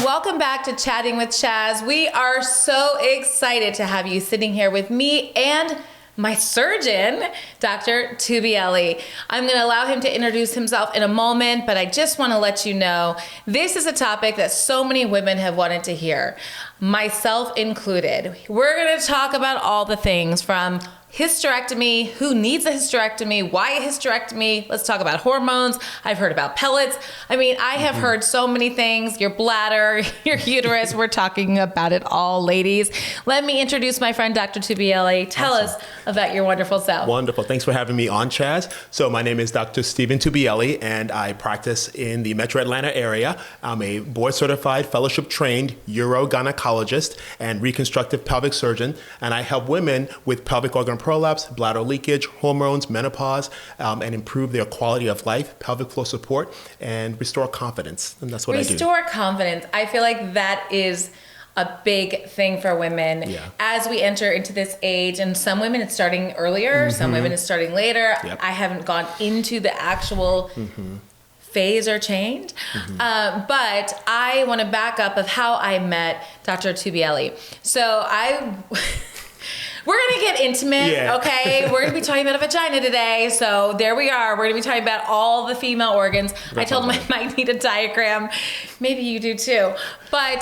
welcome back to Chatting with Chaz. We are so excited to have you sitting here with me and my surgeon, Dr. Tugbiyele. I'm going to allow him to introduce himself in a moment, but I just want to let you know this is a topic that so many women have wanted to hear, myself included. We're going to talk about all the things from hysterectomy, who needs a hysterectomy, why a hysterectomy. Let's talk about hormones. I've heard about pellets. I mean, I have heard so many things, your bladder, your uterus. We're talking about it all, ladies. Let me introduce my friend, Dr. Tugbiyele. Tell us about your wonderful self. Wonderful. Thanks for having me on, Chaz. So my name is Dr. Stephen Tugbiyele, and I practice in the Metro Atlanta area. I'm a board-certified, fellowship-trained urogynecologist and reconstructive pelvic surgeon, and I help women with pelvic organ prolapse, bladder leakage, hormones, menopause, and improve their quality of life, pelvic floor support, and restore confidence. And that's what I do. Restore confidence. I feel like that is a big thing for women as we enter into this age. And some women it's starting earlier, some women it's starting later. Yep. I haven't gone into the actual phase or change. But I want to back up of how I met Dr. Tugbiyele. So we're going to get intimate, okay? We're going to be talking about a vagina today. So there we are. We're going to be talking about all the female organs. I told him I might need a diagram. Maybe you do too. But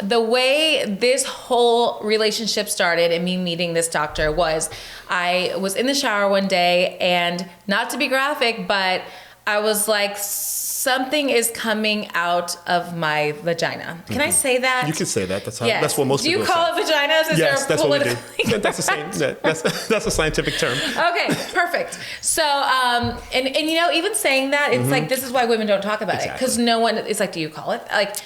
the way this whole relationship started and me meeting this doctor was I was in the shower one day, and not to be graphic, but I was like, something is coming out of my vagina. Can I say that? You can say that. That's how. Yes. That's what most people say. Do you call it vaginas? Is yes, there that's what we do. That's the same. That's a scientific term. Okay, perfect. So, and you know, even saying that, it's like this is why women don't talk about it, because no one. It's like, do you call it like?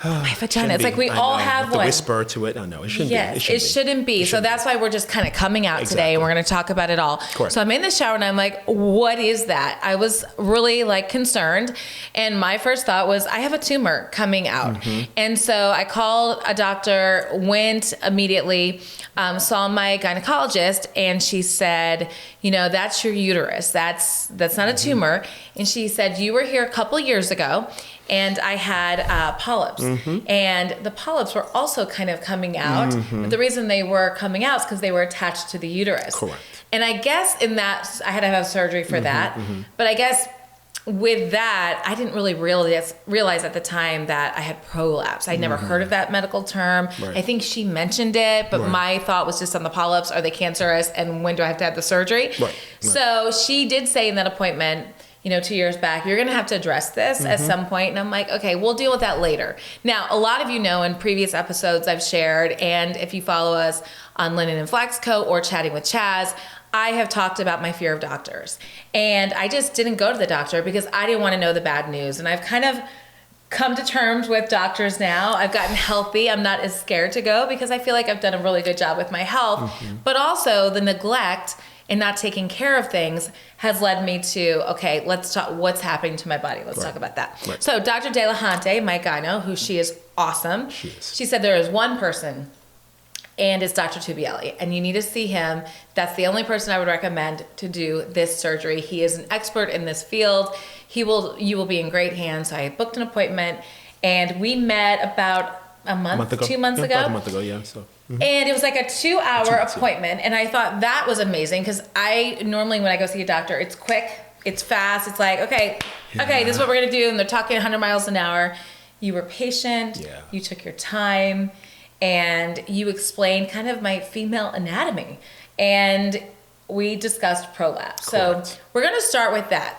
My vagina. It's like we all have one. Whisper to it. Oh no, it shouldn't be. It shouldn't be. So that's why we're just kind of coming out today, and we're going to talk about it all. So I'm in the shower and I'm like, what is that? I was really like concerned, and my first thought was I have a tumor coming out. And so I called a doctor, went immediately, saw my gynecologist, and she said, you know, that's your uterus. That's not a tumor. And she said, you were here a couple years ago, and I had polyps. And the polyps were also kind of coming out. But the reason they were coming out is because they were attached to the uterus. Correct. And I guess in that, I had to have surgery for that. But I guess with that, I didn't really realize at the time that I had prolapse. I'd never heard of that medical term. I think she mentioned it, but my thought was just on the polyps. Are they cancerous? And when do I have to have the surgery? So she did say in that appointment, you know, 2 years back, you're going to have to address this at some point. And I'm like, okay, we'll deal with that later. Now, a lot of you know in previous episodes I've shared, and if you follow us on Linen and Flax Co. or Chatting with Chaz, I have talked about my fear of doctors. And I just didn't go to the doctor because I didn't want to know the bad news. And I've kind of come to terms with doctors now. I've gotten healthy. I'm not as scared to go because I feel like I've done a really good job with my health. But also the neglect and not taking care of things has led me to, okay, let's talk what's happening to my body. Let's talk about that. So Dr. De La Hante, my gyno, who she is awesome. She said there is one person, and it's Dr. Tugbiyele, and you need to see him. That's the only person I would recommend to do this surgery. He is an expert in this field. You will be in great hands. So I booked an appointment, and we met about a month ago. 2 months ago. About a month ago, yeah. So. And it was like a 2-hour appointment. And I thought that was amazing because I normally, when I go see a doctor, it's quick, it's fast. It's like, okay, this is what we're going to do. And they're talking 100 miles an hour. You were patient. You took your time, and you explained kind of my female anatomy. And we discussed prolapse. So we're going to start with that.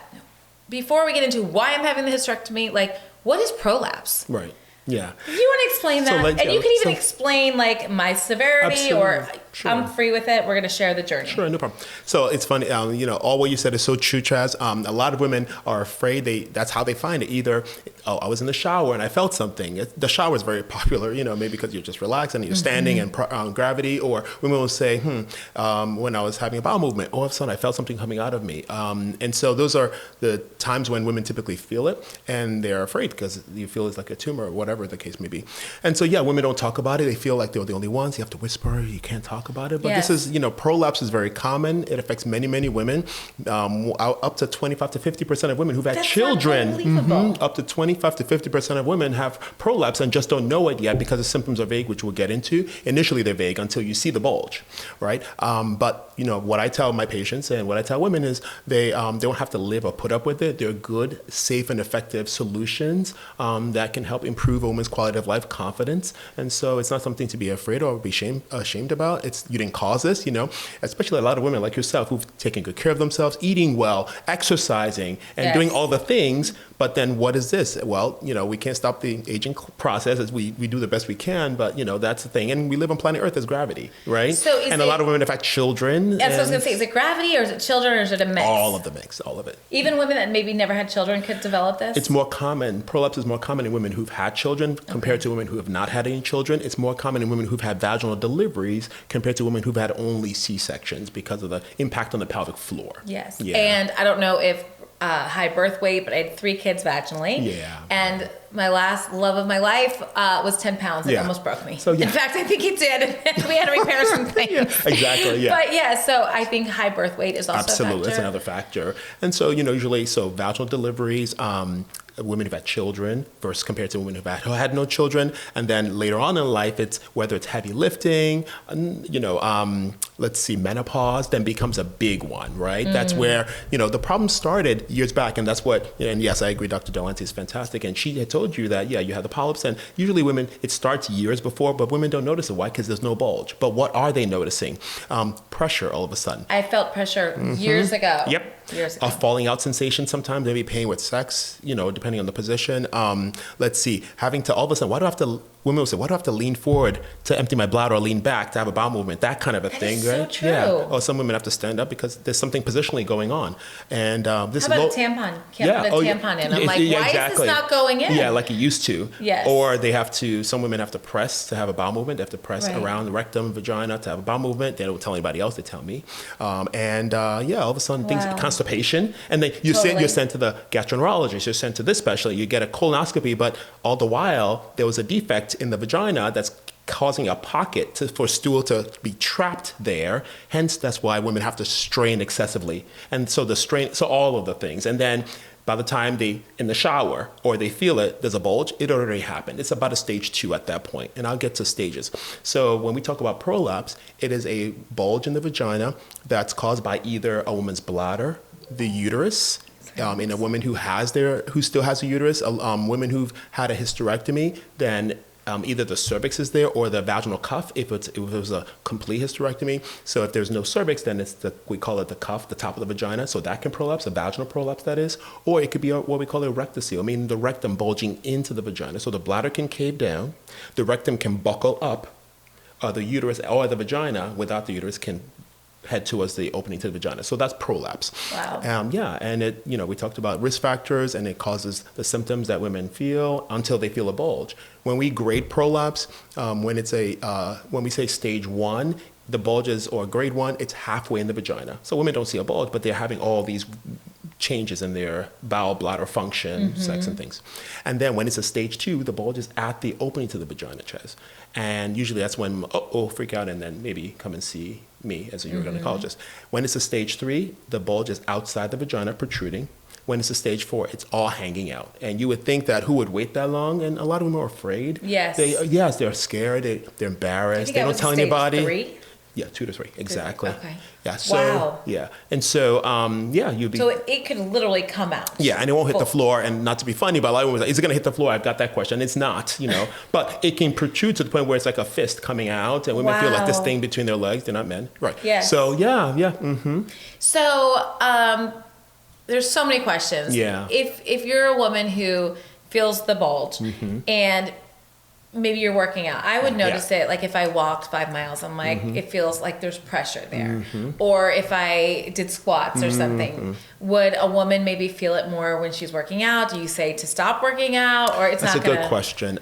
Before we get into why I'm having the hysterectomy, like, what is prolapse? Right. Yeah. You want to explain that? And you can even explain like my severity or I'm free with it. We're going to share the journey. Sure, no problem. So it's funny, you know, all what you said is so true, Chaz. A lot of women are afraid that's how they find it. Either, oh, I was in the shower and I felt something. The shower is very popular, you know, maybe because you're just relaxed and you're standing and gravity, or women will say, when I was having a bowel movement, all of a sudden I felt something coming out of me. And so those are the times when women typically feel it, and they're afraid because you feel it's like a tumor or whatever the case may be. And so, yeah, women don't talk about it. They feel like they're the only ones. You have to whisper. You can't talk talk about it. But this is, prolapse is very common. It affects many, many women. Up to 25 to 50% of women who've had children. Up to 25 to 50% of women have prolapse and just don't know it yet because the symptoms are vague, which we'll get into. Initially, they're vague until you see the bulge, right? But what I tell my patients and what I tell women is they don't have to live or put up with it. They're good, safe, and effective solutions that can help improve a woman's quality of life, confidence. And so it's not something to be afraid or be ashamed about. You didn't cause this, especially a lot of women like yourself who've taken good care of themselves, eating well, exercising, and doing all the things. But then what is this? Well, we can't stop the aging process as we do the best we can, but that's the thing. And we live on planet Earth as gravity, right? So a lot of women have had children. That's what I was going to say. Is it gravity or is it children or is it a mix? All of the mix, all of it. Even women that maybe never had children could develop this? It's more common. Prolapse is more common in women who've had children compared to women who have not had any children. It's more common in women who've had vaginal deliveries compared to women who've had only C-sections because of the impact on the pelvic floor. Yes. Yeah. And I don't know if high birth weight, but I had 3 kids vaginally. Yeah. And my last love of my life was 10 pounds. It almost broke me. So, in fact, I think it did. We had to repair some things. Exactly, yeah. But so I think high birth weight is also absolutely, a factor. it's another factor. And so, usually, vaginal deliveries, women who've had children versus compared to women who had no children. And then later on in life, it's whether it's heavy lifting, menopause then becomes a big one, right? That's where, the problem started years back. And that's what, and yes, I agree, Dr. Delante is fantastic. And she had told you that, you had the polyps. And usually women, it starts years before, but women don't notice it. Why? Because there's no bulge. But what are they noticing? Pressure all of a sudden. I felt pressure years ago. Yep. Years ago. A falling out sensation sometimes, maybe pain with sex, depending on the position. Having to all of a sudden, women will say, why do I have to lean forward to empty my bladder or lean back to have a bowel movement? That kind of a thing, is right? So true. Yeah. Or some women have to stand up because there's something positionally going on. And this How about a tampon? Can't put a tampon in. I'm like, why is this not going in? Yeah, like it used to. Yes. Or some women have to press to have a bowel movement. They have to press around the rectum, vagina to have a bowel movement. They don't tell anybody else, they tell me. All of a sudden things, constipation. And then you're sent to the gastroenterologist, you're sent to this specialist, you get a colonoscopy, but all the while there was a defect in the vagina that's causing a pocket for stool to be trapped there. Hence, that's why women have to strain excessively. And so all of the things. And then by the time they in the shower or they feel it, there's a bulge, it already happened. It's about a stage 2 at that point. And I'll get to stages. So when we talk about prolapse, it is a bulge in the vagina that's caused by either a woman's bladder, the uterus, in a woman who still has a uterus, women who've had a hysterectomy, then either the cervix is there or the vaginal cuff if it was a complete hysterectomy. So if there's no cervix, then we call it the cuff, the top of the vagina. So that can prolapse, a vaginal prolapse that is. Or it could be what we call a rectocele, meaning the rectum bulging into the vagina. So the bladder can cave down, the rectum can buckle up, the uterus or the vagina without the uterus can head towards the opening to the vagina. So that's prolapse. Wow. And we talked about risk factors, and it causes the symptoms that women feel until they feel a bulge. When we grade prolapse, when we say stage 1, the bulges, or grade 1, it's halfway in the vagina. So women don't see a bulge, but they're having all these changes in their bowel, bladder function, sex and things. And then when it's a stage 2, the bulge is at the opening to the vagina chest. And usually that's when, freak out and then maybe come and see me as a urogynecologist. When it's a stage 3, the bulge is outside the vagina protruding. When it's a stage 4, it's all hanging out. And you would think that who would wait that long? And a lot of women are afraid. Yes. They're scared. They're embarrassed. They don't tell anybody. 3? Yeah, 2 to 3, exactly. Okay. Yeah. So, wow. Yeah, and so you'd be. So it could literally come out. Yeah, and it won't hit the floor. And not to be funny, but a lot of women say, "Is it going to hit the floor?" I've got that question. It's not, but it can protrude to the point where it's like a fist coming out, and women feel like this thing between their legs. They're not men, right? Yeah. So yeah. Mm-hmm. So there's so many questions. Yeah. If you're a woman who feels the bulge and maybe you're working out. I would notice it, like if I walked 5 miles, I'm like, it feels like there's pressure there. Or if I did squats or something, would a woman maybe feel it more when she's working out? Do you say to stop working out, or it's That's not a good question.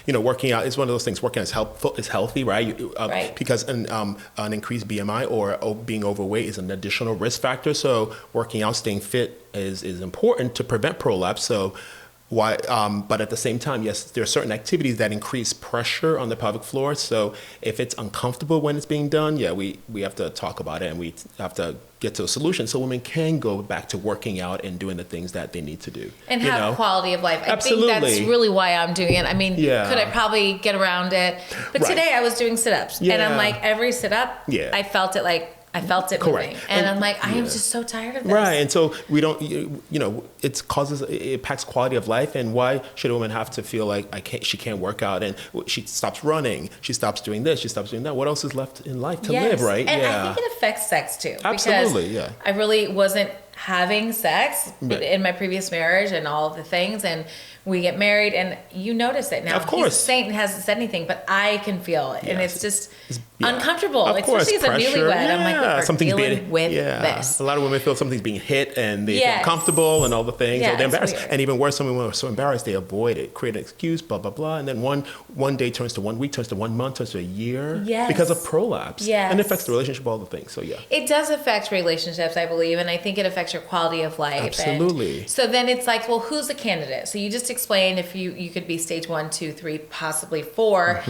Working out is one of those things. Working out is healthy, right? Right. Because an increased BMI or being overweight is an additional risk factor. So working out, staying fit is important to prevent prolapse. So Why? But at the same time, yes, there are certain activities that increase pressure on the pelvic floor. So if it's uncomfortable when it's being done, yeah, we have to talk about it and we have to get to a solution so women can go back to working out and doing the things that they need to do. And have quality of life. Absolutely. I think that's really why I'm doing it. I mean, yeah. could I probably get around it? But today I was doing sit-ups. Yeah. And I'm like, every sit-up, yeah. I felt it Correct. moving. And I'm like, I am just so tired of this. Right. And so we don't, it impacts quality of life. And why should a woman have to feel like she can't work out and she stops running, she stops doing this, she stops doing that? What else is left in life to live, right? And I think it affects sex too. Absolutely, because I really wasn't having sex in my previous marriage and all of the things. And we get married and you notice it now. Of course. He's a saint and hasn't said anything, but I can feel it. Yes. And it's just uncomfortable. Of course, especially as a newlywed. I'm like, we're something's dealing with this. A lot of women feel something's being hit and they feel uncomfortable and all the things. Or they're embarrassed. And even worse, some women are so embarrassed they avoid it, create an excuse, blah, blah, blah. And then one day turns to 1 week, turns to 1 month, turns to a year because of prolapse. Yes. And it affects the relationship, all the things. So it does affect relationships, I believe. And I think it affects your quality of life. Absolutely. And so then it's like, well, who's a candidate? So you just explained if you could be stage 1, 2, 3, possibly 4.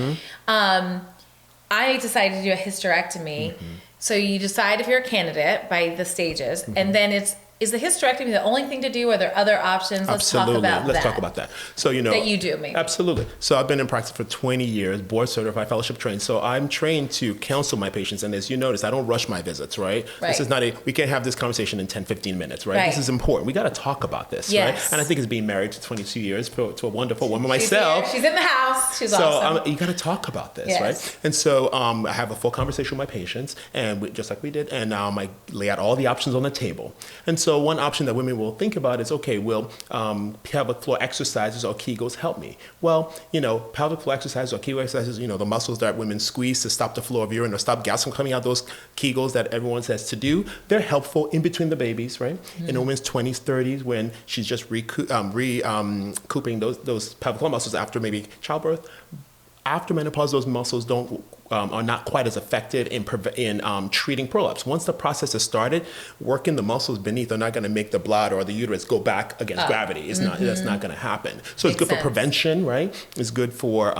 I decided to do a hysterectomy. So you decide if you're a candidate by the stages, and then is the hysterectomy the only thing to do? Are there other options? Let's talk about that. So, that you do, maybe. Absolutely. So I've been in practice for 20 years, board certified, fellowship trained. So I'm trained to counsel my patients. And as you notice, I don't rush my visits, right? This is not we can't have this conversation in 10, 15 minutes, right? This is important. We got to talk about this, right? And I think it's being married to 22 years to a wonderful woman myself. She's in the house. She's awesome. So you got to talk about this, right? And so I have a full conversation with my patients, and just like we did, and I lay out all the options on the table. And so one option that women will think about is, okay, will pelvic floor exercises or Kegels help me? Well, pelvic floor exercises or Kegel exercises, the muscles that women squeeze to stop the flow of urine or stop gas from coming out, those Kegels that everyone says to do, they're helpful in between the babies, right? In a woman's 20s, 30s, when she's just recouping those pelvic floor muscles after maybe childbirth. After menopause, those muscles are not quite as effective in treating prolapse. Once the process is started, working the muscles beneath are not going to make the bladder or the uterus go back against gravity. It's not. That's not going to happen. So it's good for prevention, right? It's good for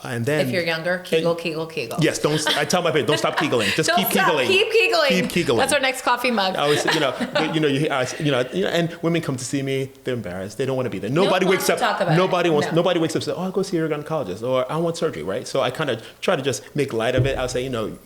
and then if you're younger, Kegel. Yes, I tell my patients, don't stop Kegeling. Just keep Kegeling. Keep Kegeling. That's our next coffee mug. I always, and women come to see me. They're embarrassed. They don't want to be there. Nobody wakes up. Nobody wakes up and says, "Oh, I'll go see your gynecologist," or "I want surgery." Right? So I kind of try to just make light of it. I'll say, you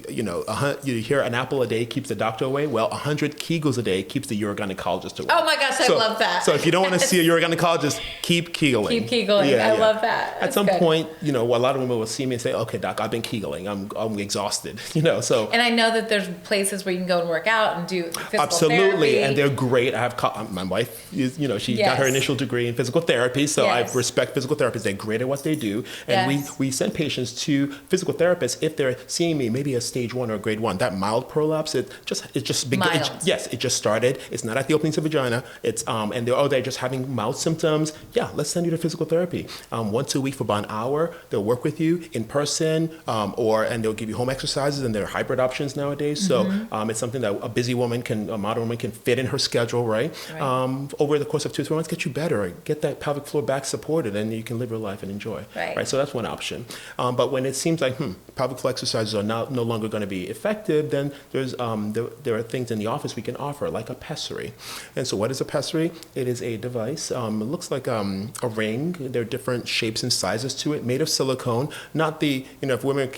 hear an apple a day keeps the doctor away. Well, 100 Kegels a day keeps the urogynecologist away. Oh my gosh, I love that. So if you don't want to see a urogynecologist, keep Kegeling. Keep Kegeling. I love that. At some point, a lot of women will see me and say, "Okay, doc, I've been Kegeling. I'm exhausted." So. And I know that there's places where you can go and work out and do physical absolutely, therapy. and they're great. I have my wife is, she got her initial degree in physical therapy, so I respect physical therapists. They're great at what they do, and we send patients to physical therapists if they're seeing me maybe a stage 1 or grade 1. That mild prolapse, it just began. It just started. It's not at the openings of vagina. It's and they're just having mild symptoms. Yeah, let's send you to physical therapy. Once a week for about an hour, they'll work with you in person, and they'll give you home exercises, and there are hybrid options nowadays. So it's something that a modern woman can fit in her schedule, right? Over the course of 2 to 3 months, get you better, get that pelvic floor back supported, and you can live your life and enjoy. Right. So that's one option. But when it seems like pelvic floor exercises are no longer going to be effective, then there are things in the office we can offer, like a pessary. And so what is a pessary? It is a device. It looks like a ring. There are different shapes and sizes to it, made of silicone. Not the, if women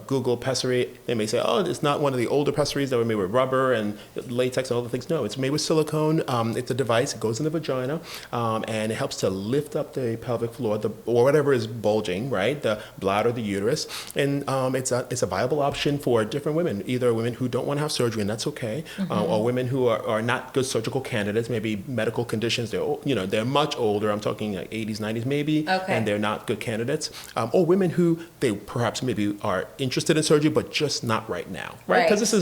Google pessary, they may say, oh, it's not one of the older pessaries that were made with rubber and latex and all the things. No, it's made with silicone. It's a device. It goes in the vagina, and it helps to lift up the pelvic floor, or whatever is bulging, right? The bladder, the uterus. And it's a viable option for different women, either women who don't want to have surgery, and that's okay, or women who are not good surgical candidates, maybe medical conditions, they're much older, I'm talking like 80s, 90s maybe, and they're not good candidates, or women who they perhaps maybe are interested in surgery, but just not right now, right? Because this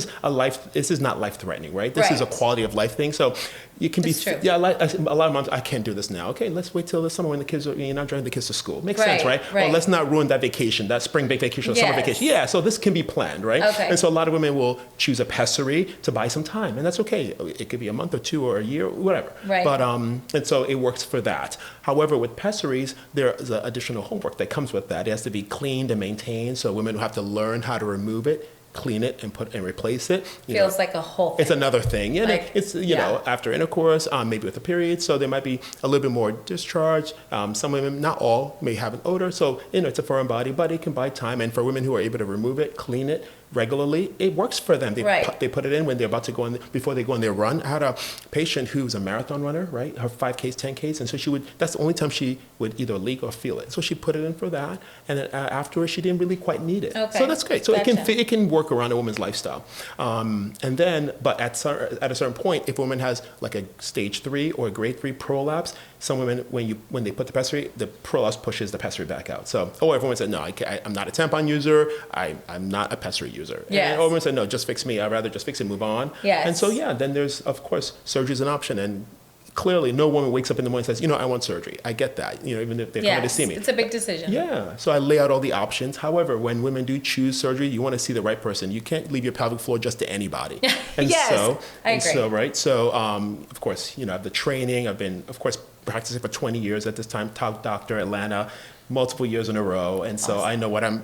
is not life-threatening, right? This is a quality of life thing, so it can be, a lot of moms, I can't do this now. Okay, let's wait till the summer when you're not driving the kids to school. Makes sense, right? Or let's not ruin that vacation vacation, that spring break vacation or summer Yes. vacation. Yeah, so this can be planned, right? Okay. And so a lot of women will choose a pessary to buy some time, and that's okay. It could be a month or two or a year, whatever. Right. But and so it works for that. However, with pessaries, there's additional homework that comes with that. It has to be cleaned and maintained, so women will have to learn how to remove it, clean it, and put and replace it. Feels like a whole thing. It's another thing. Yeah, Like, it's after intercourse, maybe with a period, so there might be a little bit more discharge. Some women, not all, may have an odor, so it's a foreign body, but it can buy time. And for women who are able to remove it, clean it regularly, it works for them. They put it in when they're about to go in, before they go on their run. I had a patient who was a marathon runner, right? Her 5Ks, 10Ks, and so that's the only time she would either leak or feel it. So she put it in for that, and then afterwards she didn't really quite need it. Okay. So that's great. So Gotcha. it can work around a woman's lifestyle. And then, but at a certain point, if a woman has like a stage 3 or a grade 3 prolapse, some women, when they put the pessary, the prolapse pushes the pessary back out. So, everyone said, no, I'm not a tampon user. I'm not a pessary user. Yes. And everyone said, no, just fix me. I'd rather just fix it and move on. Yes. And so, then there's, of course, surgery is an option. And clearly, no woman wakes up in the morning and says, I want surgery. I get that, even if they're coming to see me. It's a big decision. Yeah. So I lay out all the options. However, when women do choose surgery, you want to see the right person. You can't leave your pelvic floor just to anybody. And Yes, I agree. So, right. So, of course, I have the training. I've been, of course, practicing for 20 years at this time, top doctor, Atlanta, multiple years in a row. And so I know what I've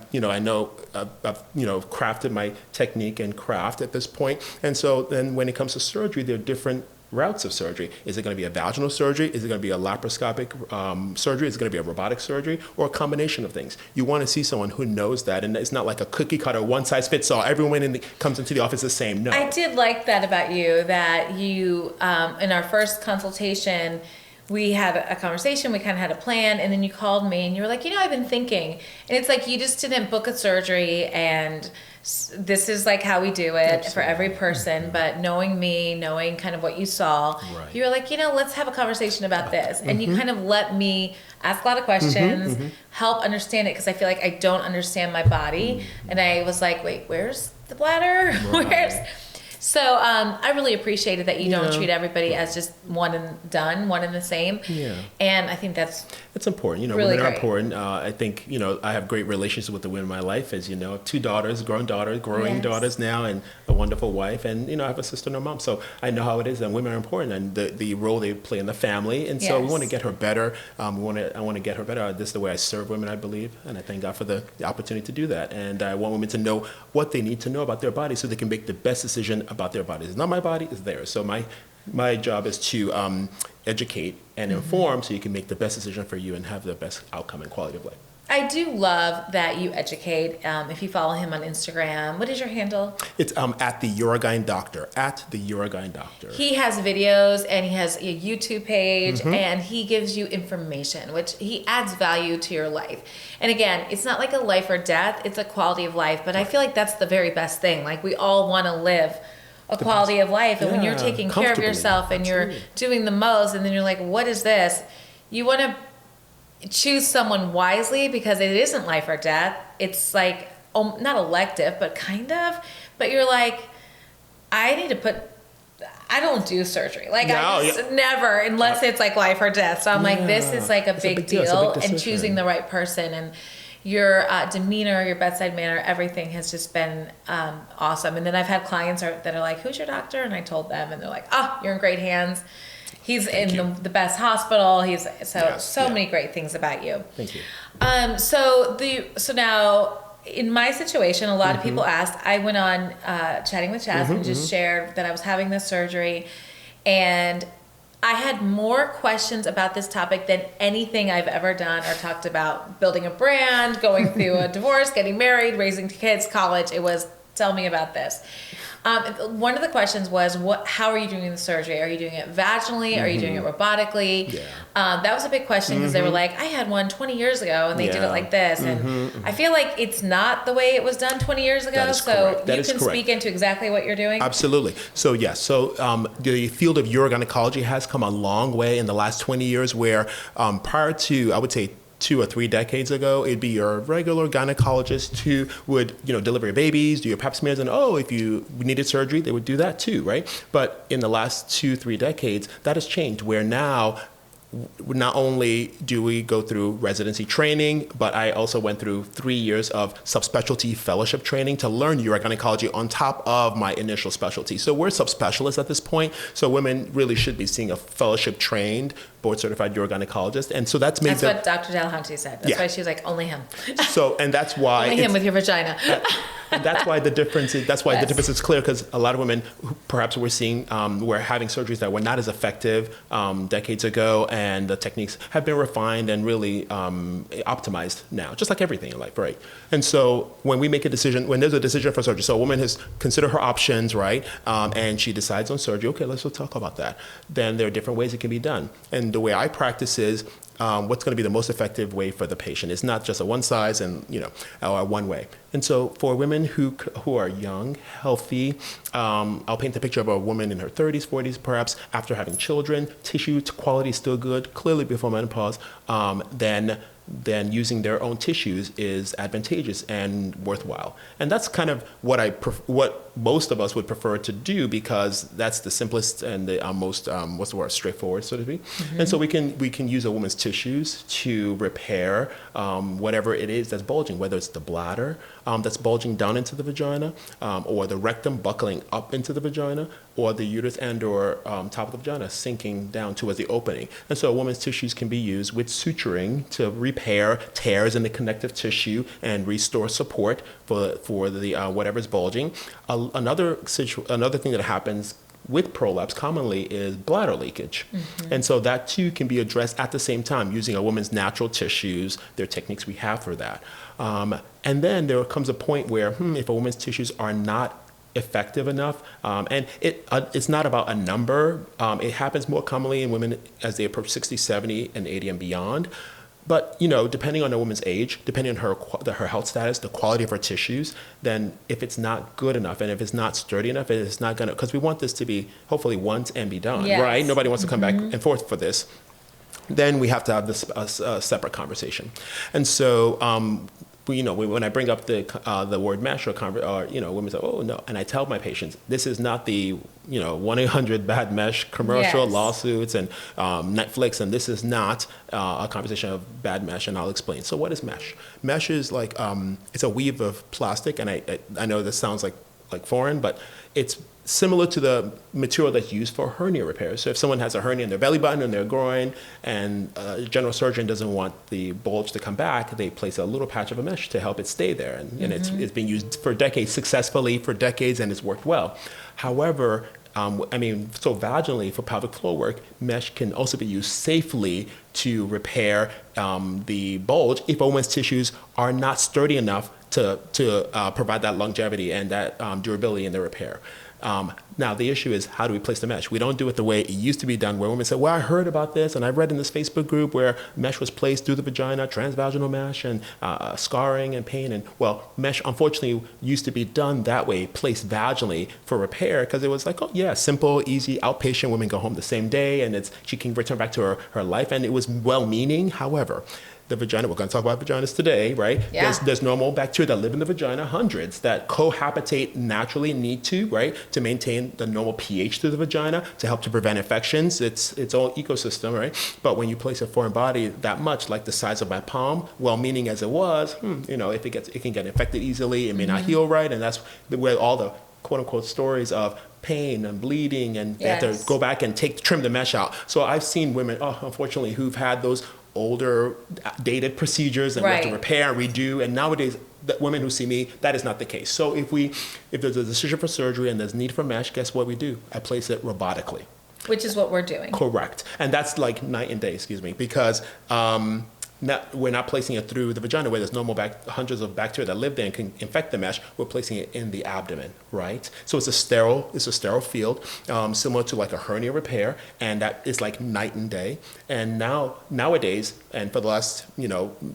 crafted my technique and craft at this point. And so then when it comes to surgery, there are different routes of surgery. Is it going to be a vaginal surgery? Is it going to be a laparoscopic surgery? Is it going to be a robotic surgery? Or a combination of things? You want to see someone who knows that, and it's not like a cookie cutter, one size fits all. Everyone comes into the office the same. No. I did like that about you, that you, in our first consultation, we had a conversation, we kind of had a plan, and then you called me and you were like, I've been thinking. And it's like, you just didn't book a surgery, and this is like how we do it. Absolutely. For every person. But knowing me, knowing kind of what you saw, right. You were like, let's have a conversation about this. And you kind of let me ask a lot of questions, help understand it, because I feel like I don't understand my body. And I was like, wait, where's the bladder? Right. So I really appreciated that you don't treat everybody as just one and done, one and the same. Yeah. And I think that's important. Really women are great. important. I think, I have great relationships with the women in my life, as you know, 2 daughters, growing daughters now, and a wonderful wife. And, I have a sister and a mom. So I know how it is, and women are important, and the role they play in the family. And so we want to get her better. I want to get her better. This is the way I serve women, I believe. And I thank God for the opportunity to do that. And I want women to know what they need to know about their body so they can make the best decision about their body. It's not my body, it's theirs. So my job is to educate and inform so you can make the best decision for you and have the best outcome and quality of life. I do love that you educate. If you follow him on Instagram, what is your handle? It's at the Urogyne Doctor, at the Urogyne Doctor. He has videos and he has a YouTube page and he gives you information, which he adds value to your life. And again, it's not like a life or death, it's a quality of life. But I feel like that's the very best thing. Like, we all want to live a quality of life. And when you're taking care of yourself and you're doing the most, and then you're like, what is this? You want to choose someone wisely, because it isn't life or death. It's like, not elective, but kind of. But you're like, I don't do surgery. Like, I just never, unless it's like life or death. So I'm like, this is like a big deal, and choosing the right person. And your demeanor, your bedside manner, everything has just been awesome. And then I've had clients that are like, who's your doctor? And I told them, and they're like, you're in great hands. He's in the best hospital. He's so many great things about you. Thank you. So now, in my situation, a lot of people asked. I went on Chatting with Chaz and just shared that I was having this surgery, and I had more questions about this topic than anything I've ever done or talked about. Building a brand, going through a divorce, getting married, raising kids, college. It was, tell me about this. One of the questions was, how are you doing the surgery? Are you doing it vaginally? Are you doing it robotically? Yeah. That was a big question, because they were like, I had one 20 years ago and they did it like this. And I feel like it's not the way it was done 20 years ago. So you can speak into exactly what you're doing. Absolutely. So yes, the field of urogynecology has come a long way in the last 20 years, where prior to, I would say, 2 or 3 decades ago, it'd be your regular gynecologist who would, deliver your babies, do your pap smears, and if you needed surgery, they would do that too, right? But in the last 2-3 decades, that has changed, where now not only do we go through residency training, but I also went through 3 years of subspecialty fellowship training to learn urogynecology on top of my initial specialty. So we're subspecialists at this point. So women really should be seeing a fellowship trained, board certified urogynecologist. And so that's made what Dr. Delahunty said. That's why she was like, only him. So, and that's why only him with your vagina. And that's why the difference is, the difference is clear, because a lot of women who perhaps we're seeing were having surgeries that were not as effective decades ago, and the techniques have been refined and really optimized now, just like everything in life, right? And so when we make a decision, when there's a decision for surgery, so a woman has considered her options, right? And she decides on surgery, okay, let's talk about that. Then there are different ways it can be done. And the way I practice is, what's going to be the most effective way for the patient. It's not just a one size and, or one way. And so for women who are young, healthy, I'll paint the picture of a woman in her 30s, 40s, perhaps after having children, tissue quality is still good, clearly before menopause, then using their own tissues is advantageous and worthwhile. And that's kind of what most of us would prefer to do, because that's the simplest and the most, straightforward, so to speak. Mm-hmm. And so we can use a woman's tissues to repair whatever it is that's bulging, whether it's the bladder that's bulging down into the vagina, or the rectum buckling up into the vagina, or the uterus and or top of the vagina sinking down towards the opening. And so a woman's tissues can be used with suturing to repair tears in the connective tissue and restore support for the whatever's bulging. Another thing that happens with prolapse commonly is bladder leakage. Mm-hmm. And so that too can be addressed at the same time using a woman's natural tissues. There are techniques we have for that. And then there comes a point where if a woman's tissues are not effective enough, and it's not about a number. It happens more commonly in women as they approach 60, 70, and 80 and beyond. But, depending on a woman's age, depending on her health status, the quality of her tissues, then if it's not good enough and if it's not sturdy enough, it's not going to, because we want this to be hopefully once and be done, right? Nobody wants to come back and forth for this. Then we have to have this separate conversation. And so, when I bring up the word mesh or women say, oh no, and I tell my patients, this is not the 1-800 bad mesh commercial lawsuits and Netflix, and this is not a conversation of bad mesh, and I'll explain. So what is mesh? Mesh is like it's a weave of plastic, and I know this sounds like foreign, but it's similar to the material that's used for hernia repair. So if someone has a hernia in their belly button and their groin, and a general surgeon doesn't want the bulge to come back, they place a little patch of a mesh to help it stay there. And it's been used for decades, successfully for decades, and it's worked well. However, so vaginally for pelvic floor work, mesh can also be used safely to repair the bulge if a woman's tissues are not sturdy enough to provide that longevity and that durability in the repair. Now, the issue is, how do we place the mesh? We don't do it the way it used to be done, where women say, well, I heard about this, and I read in this Facebook group where mesh was placed through the vagina, transvaginal mesh, and scarring and pain. And, well, mesh, unfortunately, used to be done that way, placed vaginally for repair, because it was like, oh, yeah, simple, easy, outpatient. Women go home the same day, and she can return back to her life. And it was well-meaning. However, the vagina, we're going to talk about vaginas today, right? Yeah. There's normal bacteria that live in the vagina, hundreds, that cohabitate naturally, need to, right, to maintain the normal pH through the vagina, to help to prevent infections. It's its own ecosystem, right? But when you place a foreign body that much, like the size of my palm, well-meaning as it was, if it can get infected easily, it may not heal right, and that's where all the quote-unquote stories of pain and bleeding, and they have to go back and trim the mesh out. So I've seen women, unfortunately, who've had those older dated procedures and we have to repair and redo, and nowadays the women who see me, that is not the case. So if there's a decision for surgery and there's need for mesh, guess what we do? I place it robotically, which is what we're doing. Correct. And that's like night and day, because we're not placing it through the vagina where there's hundreds of bacteria that live there and can infect the mesh. We're placing it in the abdomen, right? So it's a sterile field, similar to like a hernia repair, and that is like night and day. And nowadays, and for the last,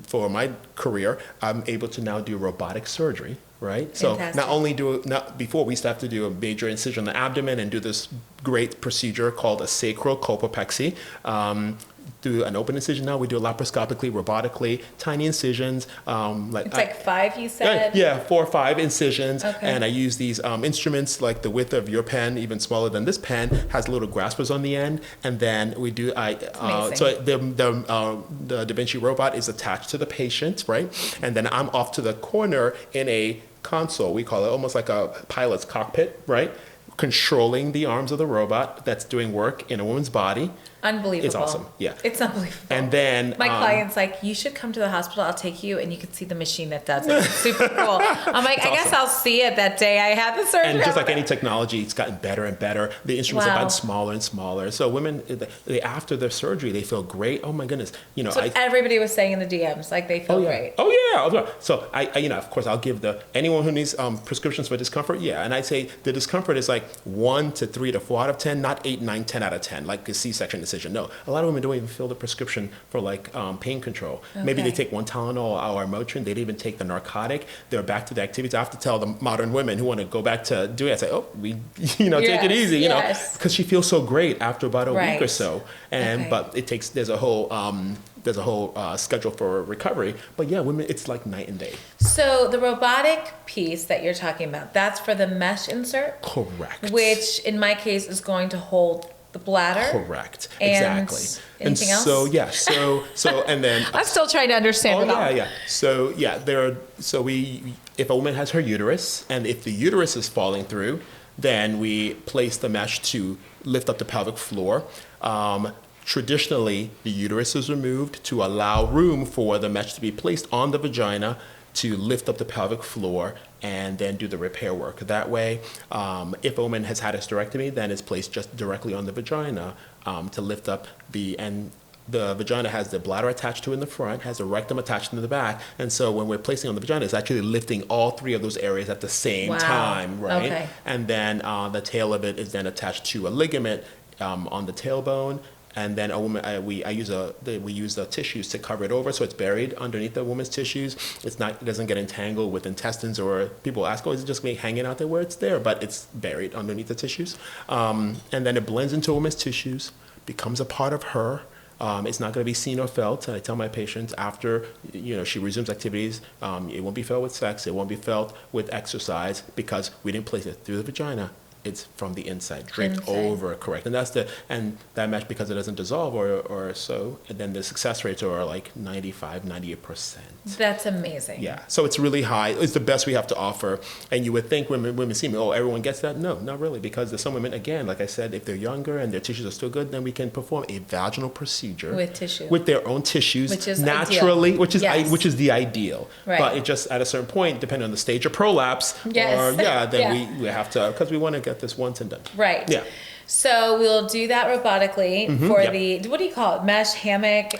for my career, I'm able to now do robotic surgery. Right. Fantastic. So before we used to have to do a major incision on the abdomen and do this great procedure called a sacral colpopexy. do an open incision now. We do it laparoscopically, robotically, tiny incisions. It's like 5, you said? Yeah, 4 or 5 incisions. Okay. And I use these instruments like the width of your pen, even smaller than this pen, has little graspers on the end. And then we do, so the Da Vinci robot is attached to the patient, right? And then I'm off to the corner in a console. We call it almost like a pilot's cockpit, right? Controlling the arms of the robot that's doing work in a woman's body. Unbelievable. It's awesome. Yeah. It's unbelievable. And then my client's like, you should come to the hospital. I'll take you and you can see the machine that does it. It's super cool. I'm like, I guess I'll see it that day I had the surgery. And just like any technology, it's gotten better and better. The instruments have gotten smaller and smaller. So women, after their surgery, they feel great. Oh my goodness. So everybody was saying in the DMs, like they feel great. Oh yeah. So I of course, I'll give anyone who needs prescriptions for discomfort. Yeah. And I say the discomfort is like 1 to 3 to 4 out of 10, not 8, 9, 10 out of 10, like a C-section decision. No, a lot of women don't even fill the prescription for like pain control. Okay. Maybe they take one Tylenol or Motrin. They didn't even take the narcotic. They're back to the activities. I have to tell the modern women who want to go back to do it. I say, take it easy, because she feels so great after about a week or so. And but there's a whole schedule for recovery. But yeah, women, it's like night and day. So the robotic piece that you're talking about, that's for the mesh insert? Correct. Which in my case is going to hold the bladder. Correct. Exactly. Anything else? So and then I'm still trying to understand it all. Yeah. So if a woman has her uterus, and if the uterus is falling through, then we place the mesh to lift up the pelvic floor. Traditionally, the uterus is removed to allow room for the mesh to be placed on the vagina to lift up the pelvic floor and then do the repair work. That way, if a woman has had a hysterectomy, then it's placed just directly on the vagina to lift up the vagina has the bladder attached to in the front, has the rectum attached in the back, and so when we're placing on the vagina, it's actually lifting all 3 of those areas at the same time, right? Okay. And then the tail of it is then attached to a ligament on the tailbone. And then we use the tissues to cover it over, so it's buried underneath the woman's tissues. It doesn't get entangled with intestines, or people ask, is it just hanging out there? Where it's there, but it's buried underneath the tissues. And then it blends into a woman's tissues, becomes a part of her. It's not going to be seen or felt. And I tell my patients after she resumes activities, it won't be felt with sex, it won't be felt with exercise, because we didn't place it through the vagina. It's from the inside, draped over, correct. And that mesh, because it doesn't dissolve or so, and then the success rates are like 95, 98%. That's amazing. Yeah, so it's really high. It's the best we have to offer. And you would think women see me, everyone gets that? No, not really, because there's some women, again, like I said, if they're younger and their tissues are still good, then we can perform a vaginal procedure. With tissue. With their own tissues. Which is naturally, ideal. which is the ideal. Right. But it just, at a certain point, depending on the stage of prolapse, we have to, because we want to get this once and done. Right. Yeah. So we'll do that robotically for the, what do you call it? Mesh, hammock?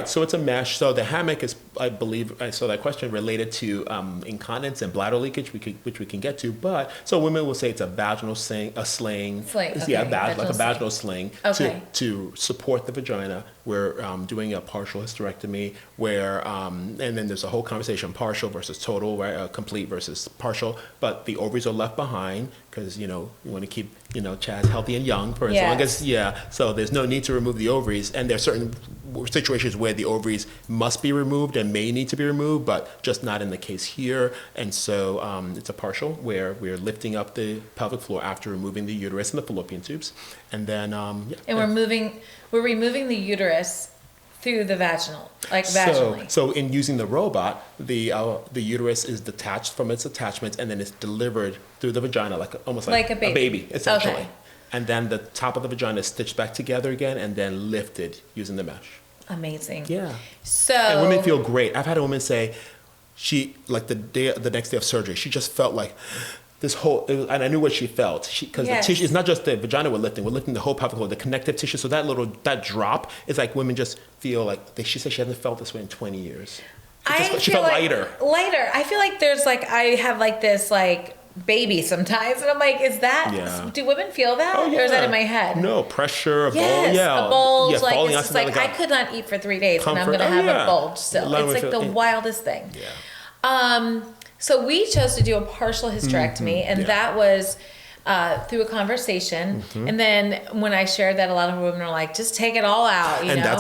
So it's a mesh. So the hammock is, I believe, I saw that question related to incontinence and bladder leakage, which we can get to. But so women will say it's a vaginal sling. Okay. Yeah, like a vaginal sling okay. to support the vagina. We're doing a partial hysterectomy where, and then there's a whole conversation, partial versus total, right? Complete versus partial. But the ovaries are left behind because, you want to keep, Chaz healthy and young for as long as, so there's no need to remove the ovaries. And there are certain situations where the ovaries must be removed and may need to be removed, but just not in the case here. And so it's a partial where we're lifting up the pelvic floor after removing the uterus and the fallopian tubes. And then, And we're removing the uterus through the vaginal, like vaginally. So in using the robot, the uterus is detached from its attachments and then it's delivered through the vagina, almost like a baby, essentially. Okay. And then the top of the vagina is stitched back together again and then lifted using the mesh. Amazing. Yeah. So and women feel great. I've had a woman say, the next day of surgery, she just felt like this whole, and I knew what she felt, because the tissue, it's not just the vagina we're lifting the whole pelvic floor, the connective tissue. So that drop is like women just feel like, she said she hasn't felt this way in 20 years. She felt lighter. I feel like there's I have this baby sometimes, and I'm like, is that, do women feel that? Oh, yeah. Or is that in my head? No, pressure, a bulge, falling it's just I could not eat for 3 days and I'm going to have a bulge still. It's the wildest thing. Yeah. So we chose to do a partial hysterectomy, and that was, through a conversation. And then when I shared that, a lot of women are like, just take it all out, you know?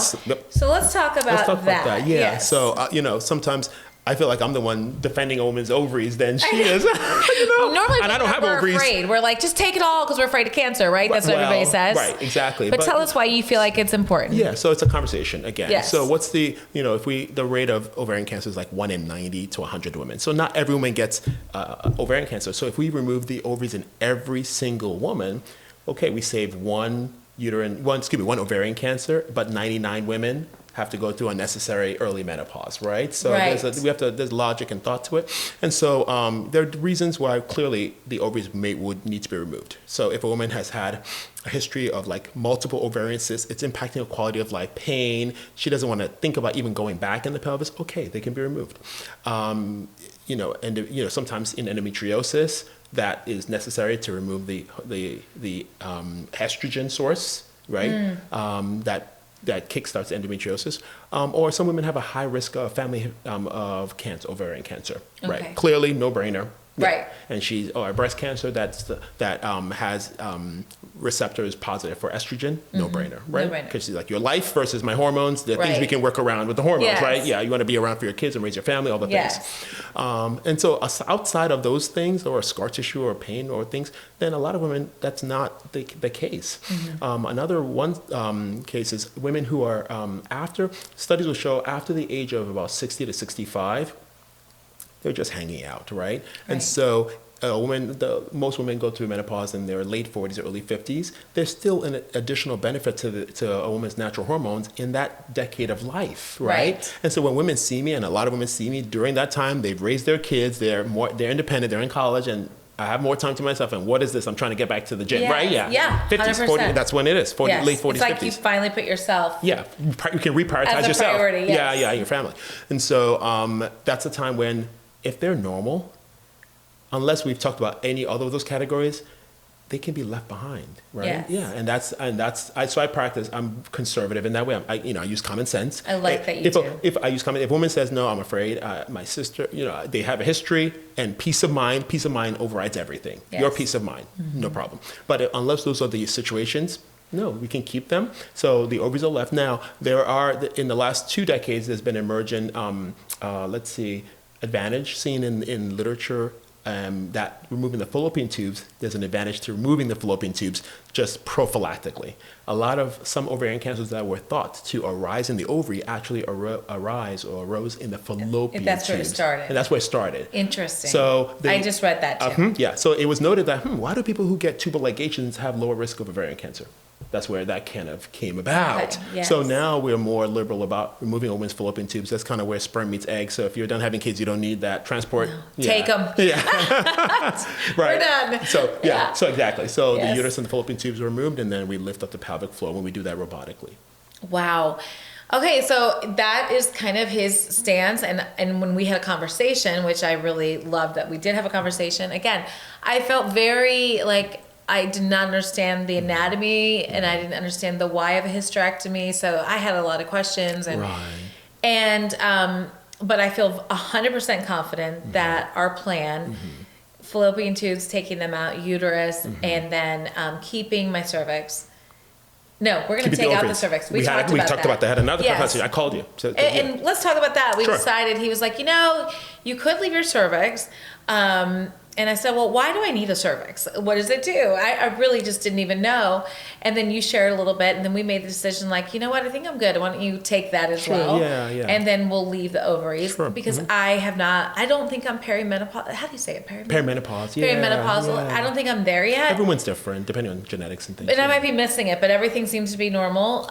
So let's talk about that. Yeah. Yes. So, you know, sometimes I feel like I'm the one defending a woman's ovaries than she is. You know? Normally, and I don't have we're ovaries. afraid. We're like, just take it all because we're afraid of cancer, right? That's what everybody says. Right, exactly. But tell us why you feel like it's important. Yeah, so it's a conversation again. Yes. So what's the, you know, the rate of ovarian cancer is like 1 in 90 to 100 women. So not every woman gets ovarian cancer. So if we remove the ovaries in every single woman, okay, we save one ovarian cancer, but 99 women have to go through unnecessary early menopause, right? So there's logic and thought to it. And so there are reasons why clearly the ovaries would need to be removed. So if a woman has had a history of like multiple ovarian cysts, it's impacting her quality of life, pain, she doesn't want to think about even going back in the pelvis, okay, they can be removed. You know, and you know, sometimes in endometriosis, that is necessary to remove the estrogen source, right? That kickstarts endometriosis, or some women have a high risk of family of cancer, ovarian cancer, right? Clearly, no brainer, right? And she's breast cancer that has receptors positive for estrogen, no brainer, right? Because she's like, your life versus my hormones, the things we can work around with the hormones, right? Yeah, you want to be around for your kids and raise your family, all the things. And so outside of those things, or scar tissue or pain or things, then a lot of women, that's not the case. Another case is women who are studies will show after the age of about 60 to 65, they're just hanging out, right? And so most women go through menopause in their late 40s or early 50s. There's still an additional benefit to a woman's natural hormones in that decade of life, right? And so when women see me, and a lot of women see me during that time, they've raised their kids, they're independent, they're in college, and I have more time to myself. And what is this? I'm trying to get back to the gym, right? Yeah. 50s, 40s, that's when it is. Late 40s, it's like 50s. You finally put yourself. Yeah, you can reprioritize as a yourself. Priority, yes. Yeah, your family. And so that's a time when, if they're normal, unless we've talked about any other of those categories, they can be left behind, right? Yes. Yeah, so I practice. I'm conservative in that way. I use common sense. I like that you do. If a woman says no, I'm afraid. My sister, they have a history, and peace of mind overrides everything. Yes. Your peace of mind, no problem. But unless those are the situations, no, we can keep them. So the ovaries are left. Now there are in the last 2 decades, there's been emergent, advantage seen in literature. That removing the fallopian tubes, there's an advantage to removing the fallopian tubes just prophylactically. Some ovarian cancers that were thought to arise in the ovary actually arose in the fallopian tubes. That's where it started. And that's where it started. Interesting. So I just read that too. Yeah, so it was noted that, why do people who get tubal ligations have lower risk of ovarian cancer? That's where that kind of came about. Okay, yes. So now we're more liberal about removing a woman's fallopian tubes. That's kind of where sperm meets egg. So if you're done having kids, you don't need that transport. No. Yeah. Take them. Yeah. Right. We're done. So so exactly. So the uterus and the fallopian tubes are removed, and then we lift up the pelvic floor when we do that robotically. Wow. Okay, so that is kind of his stance, and when we had a conversation, which I really loved that we did have a conversation, again, I felt very like I did not understand the anatomy, and I didn't understand the why of a hysterectomy, so I had a lot of questions, but I feel 100% confident that our plan, fallopian tubes, taking them out, uterus, and then keeping my cervix. No, we're going to take out the cervix. We talked about that. I had another conversation. I called you. So, and let's talk about that. We decided, he was like, you could leave your cervix. And I said, well, why do I need a cervix? What does it do? I really just didn't even know. And then you shared a little bit, and then we made the decision, like, you know what? I think I'm good. Why don't you take that as well? Yeah. And then we'll leave the ovaries because I don't think I'm perimenopausal. How do you say it? Perimenopause. Yeah. Perimenopausal. Yeah. I don't think I'm there yet. Everyone's different, depending on genetics and things. And I might be missing it, but everything seems to be normal.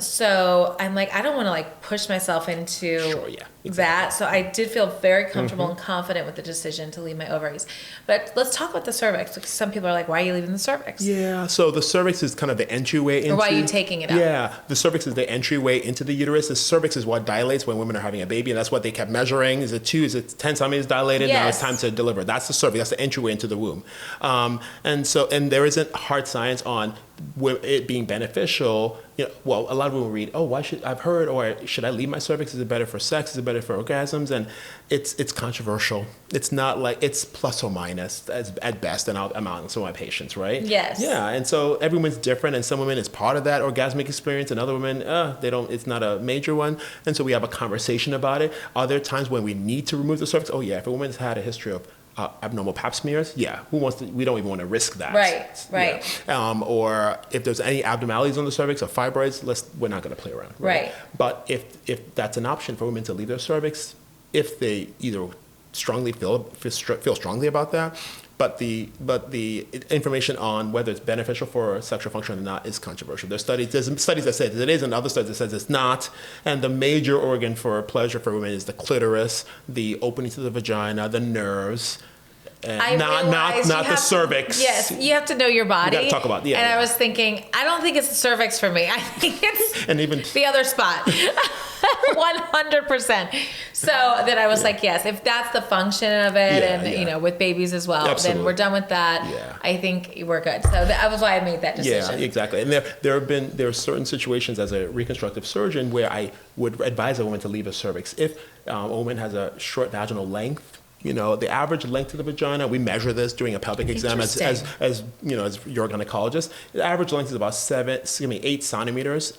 So I'm like, I don't want to like push myself into that. So I did feel very comfortable and confident with the decision to leave my ovaries. But let's talk about the cervix, because some people are like, why are you leaving the cervix? Yeah, so the cervix is kind of the entryway into... Or why are you taking it out? Yeah, the cervix is the entryway into the uterus. The cervix is what dilates when women are having a baby, and that's what they kept measuring. Is it 2? Is it 10 centimeters dilated? Yes. Now it's time to deliver. That's the cervix. That's the entryway into the womb. And there isn't hard science on with it being beneficial, well, a lot of women read, I've heard, or should I leave my cervix? Is it better for sex? Is it better for orgasms? And it's controversial. It's not like, it's plus or minus at best, and I'm on some of my patients, right? Yes. Yeah, and so everyone's different, and some women, it's part of that orgasmic experience, and other women, it's not a major one, and so we have a conversation about it. Are there times when we need to remove the cervix? Oh yeah, if a woman's had a history of abnormal pap smears, we don't even want to risk that. Right. Yeah. Or if there's any abnormalities on the cervix or fibroids, we're not going to play around. Right. But if that's an option for women to leave their cervix, if they either strongly feel strongly about that, but the information on whether it's beneficial for sexual function or not is controversial. There's studies that say that it is, and other studies that says it's not. And the major organ for pleasure for women is the clitoris, the opening to the vagina, the nerves. And not the cervix. Yes, you have to know your body. You got to talk about And I was thinking, I don't think it's the cervix for me. I think it's and even the other spot. 100%. So then I was like, yes, if that's the function of it, with babies as well, then we're done with that. Yeah. I think we're good. So that was why I made that decision. Yeah, exactly. And there are certain situations as a reconstructive surgeon where I would advise a woman to leave a cervix. If a woman has a short vaginal length, the average length of the vagina, we measure this during a pelvic exam as your gynecologist. The average length is about 7 to 8 centimeters.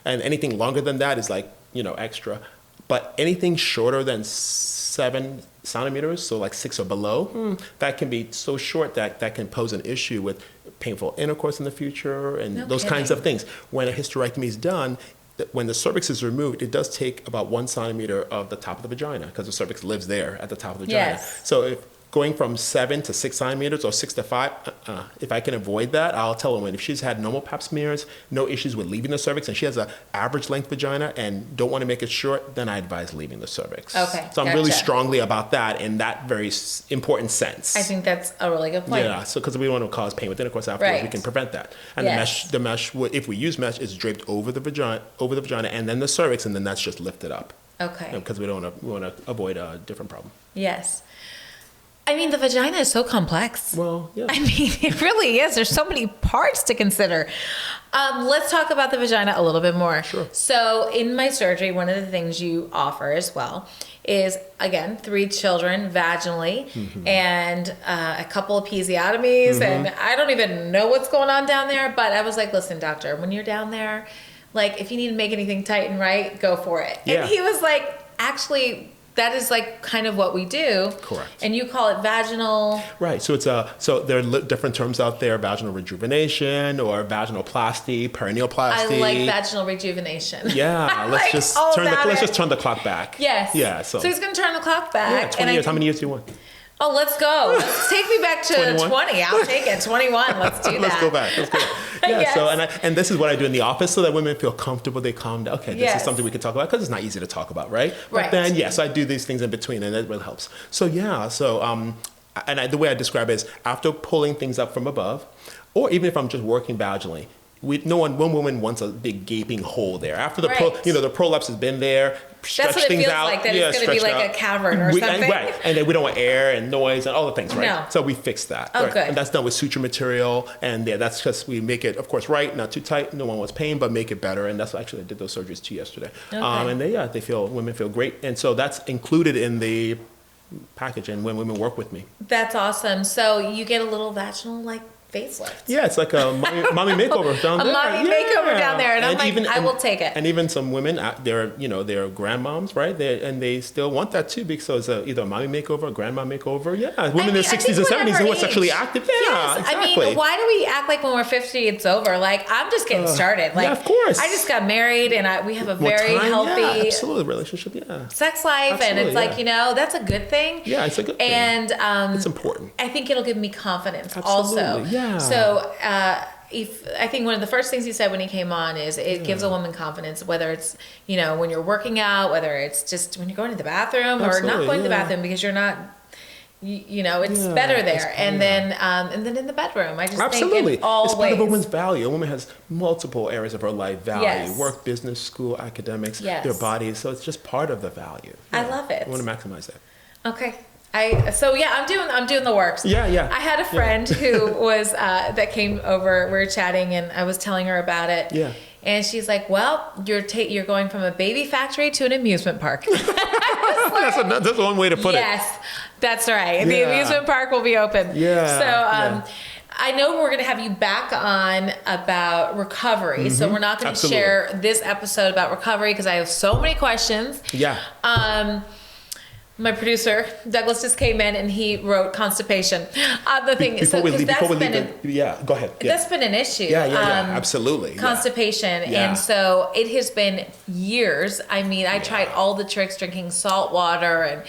And anything longer than that is extra. But anything shorter than 7 centimeters, so like 6 or below, that can be so short that can pose an issue with painful intercourse in the future and those kinds of things. When a hysterectomy is done, when the cervix is removed, it does take about 1 centimeter of the top of the vagina because the cervix lives there at the top of the vagina. Yes. So if going from 7 to 6 centimeters or 6 to 5, if I can avoid that, I'll tell a woman if she's had normal pap smears, no issues with leaving the cervix, and she has an average length vagina and don't want to make it short, then I advise leaving the cervix. Okay. So I'm really strongly about that in that very important sense. I think that's a really good point. Yeah, so because we don't want to cause pain with intercourse afterwards, we can prevent that. And the mesh, if we use mesh, is draped over the vagina, and then the cervix, and then that's just lifted up. Okay. Because we want to avoid a different problem. Yes. I mean, the vagina is so complex. Well, yeah. I mean, it really is. There's so many parts to consider. Let's talk about the vagina a little bit more. Sure. So in my surgery, one of the things you offer as well is, again, 3 children vaginally and a couple of episiotomies. And I don't even know what's going on down there. But I was like, listen, doctor, when you're down there, if you need to make anything tight and right, go for it. Yeah. And he was like, actually, that is kind of what we do. Correct. And you call it vaginal. Right. So so there are different terms out there: vaginal rejuvenation or vaginoplasty, perineoplasty. I like vaginal rejuvenation. Yeah. Let's just turn the clock back. Yes. Yeah. So he's going to turn the clock back. Yeah. 20 years. How many years do you want? Oh, let's go. Take me back to 20. I'll take it. 21. Let's do that. Let's go back. Yeah. Yes. So and this is what I do in the office so that women feel comfortable. They calm down. Okay, this is something we can talk about because it's not easy to talk about, right? But then yes, I do these things in between, and it really helps. So yeah. So the way I describe it is after pulling things up from above, or even if I'm just working vaginally. One woman wants a big gaping hole there. After the the prolapse has been there, stretch That's what things it feels out. like, that it's going to be like a cavern or something. Right, and then we don't want air and noise and all the things, right? No. So we fix that. Oh, right? good. And that's done with suture material, and that's just, we make it, of course, right, not too tight, no one wants pain, but make it better, and that's actually, I did those surgeries too yesterday. Okay. And women feel great, and so that's included in the package, and when women work with me. That's awesome. So you get a little vaginal, facelift. Yeah, it's like a mommy makeover down there. A mommy makeover down there, and I'm like, I will take it. And even some women, they're grandmoms, right? They still want that too, because it's either a mommy makeover, a grandma makeover. Yeah, women in their 60s and 70s who are sexually active. Yeah, yes, exactly. I mean, why do we act like when we're 50 it's over? I'm just getting started. Yeah, of course. I just got married, and we have a very healthy, absolutely, relationship. Yeah, sex life, and it's that's a good thing. Yeah, it's a good thing. And it's important. I think it'll give me confidence absolutely. Also. Yeah. So I think one of the first things he said when he came on is it gives a woman confidence, whether it's, when you're working out, whether it's just when you're going to the bathroom or not going to the bathroom because you're not, it's better there. And then in the bedroom, I just think in all it's ways. Part of a woman's value. A woman has multiple areas of her life value: yes. work, business, school, academics, yes. their bodies. So it's just part of the value. I love it. I want to maximize that. Okay. I'm doing the works. Yeah. I had a friend who was that came over. We were chatting, and I was telling her about it. Yeah. And she's like, "Well, you're going from a baby factory to an amusement park." That's one way to put it. Yes, that's right. The amusement park will be open. Yeah. So. I know we're going to have you back on about recovery. So we're not going to share this episode about recovery because I have so many questions. Yeah. My producer, Douglas, just came in and he wrote constipation. The thing is, go ahead. Yeah. That's been an issue. Yeah. Absolutely. Constipation. Yeah. And so it has been years. I mean, I tried all the tricks, drinking salt water and,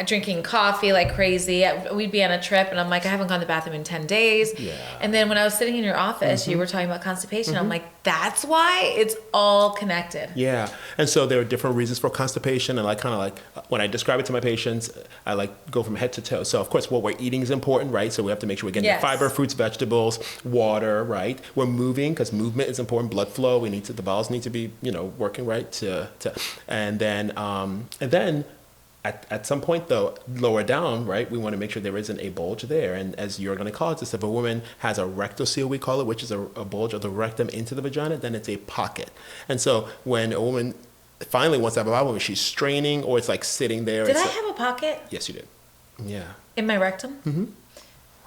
drinking coffee like crazy. We'd be on a trip and I'm like, I haven't gone to the bathroom in 10 days. Yeah. And then when I was sitting in your office, you were talking about constipation. I'm like, that's why it's all connected. Yeah. And so there are different reasons for constipation. And when I describe it to my patients, I go from head to toe. So of course, what we're eating is important, right? So we have to make sure we're getting the fiber, fruits, vegetables, water, right? We're moving because movement is important. Blood flow. The bowels need to be, working right and then at some point, though, lower down, right, we want to make sure there isn't a bulge there. And as you're going to call it, if a woman has a rectocele, we call it, which is a bulge of the rectum into the vagina, then it's a pocket. And so when a woman finally wants to have a bowel movement, she's straining or it's like sitting there. Did I have a pocket? Yes, you did. Yeah. In my rectum? Mm-hmm.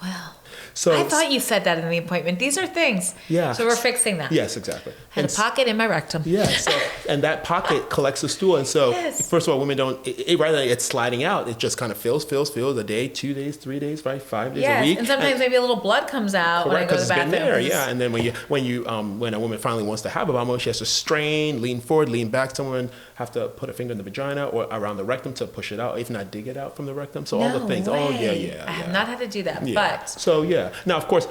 Wow. So I thought you said that in the appointment. These are things. Yeah. So we're fixing that. Yes, exactly. Had a pocket in my rectum. Yeah. And that pocket collects the stool. And so, first of all, women don't, rather than it's sliding out, it just kind of fills a day, 2 days, 3 days, right? 5 days a week. And sometimes maybe a little blood comes out when I go to the bathroom. There, yeah. And then when a woman finally wants to have a bowel movement, she has to strain, lean forward, lean back. Someone have to put a finger in the vagina or around the rectum to push it out, if not dig it out from the rectum. So all the things. Way. Oh, yeah. I have not had to do that, yeah. but. So, yeah. Now, of course,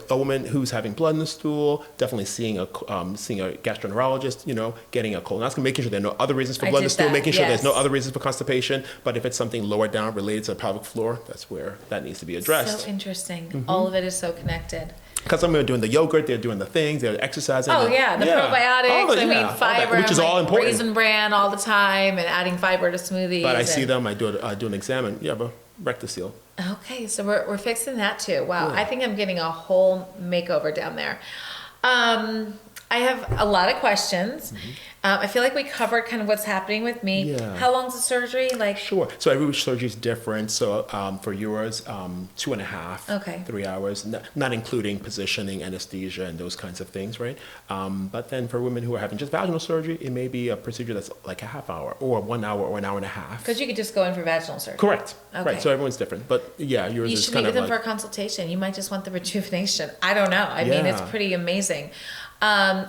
a woman who's having blood in the stool, definitely seeing a gastroenterologist, getting a colonoscopy, making sure there are no other reasons for blood in the stool, making sure there's no other reasons for constipation. But if it's something lower down related to the pelvic floor, that's where that needs to be addressed. So interesting. All of it is so connected. Because some women are doing the yogurt, they're doing the things, they're exercising. Oh, yeah, the probiotics, fiber. Which is all important. Raisin Bran all the time and adding fiber to smoothies. But I see them, I do an exam, and you have a rectocele. Okay, so we're fixing that too. Wow, I think I'm getting a whole makeover down there. I have a lot of questions. I feel like we covered kind of what's happening with me. Yeah. How long's the surgery? Sure. So every surgery is different. So for yours, 2.5, 3 hours, not including positioning, anesthesia, and those kinds of things, right? But then for women who are having just vaginal surgery, it may be a procedure that's like a half hour, or 1 hour, or an hour and a half. Because you could just go in for vaginal surgery. Correct. Okay. Right. So everyone's different. But yeah, yours is kind of You should meet with them for a consultation. You might just want the rejuvenation. I don't know. I mean, it's pretty amazing.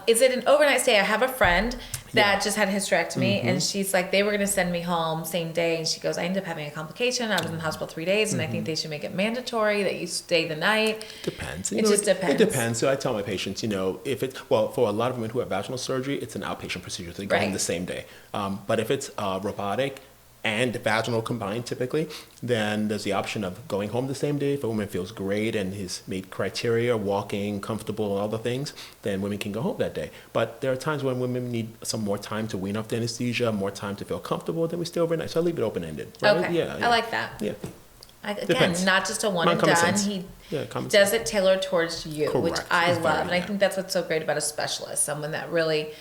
Is it an overnight stay? I have a friend that just had a hysterectomy, and she's like, they were going to send me home same day, and she goes, I ended up having a complication. I was in the hospital 3 days, and I think they should make it mandatory that you stay the night. Depends. It just depends. It depends. So I tell my patients, for a lot of women who have vaginal surgery, it's an outpatient procedure. So they go in the same day. But if it's robotic and vaginal combined typically, then there's the option of going home the same day. If a woman feels great and has made criteria, walking, comfortable, and all the things, then women can go home that day. But there are times when women need some more time to wean off the anesthesia, more time to feel comfortable, then we stay overnight. So I leave it open-ended. Right? Okay, yeah. I like that. Yeah. Again, Depends. Not just a one and done. Sense. He common does sense. it tailored towards you, which I love. And I yeah. think that's what's so great about a specialist, someone that really...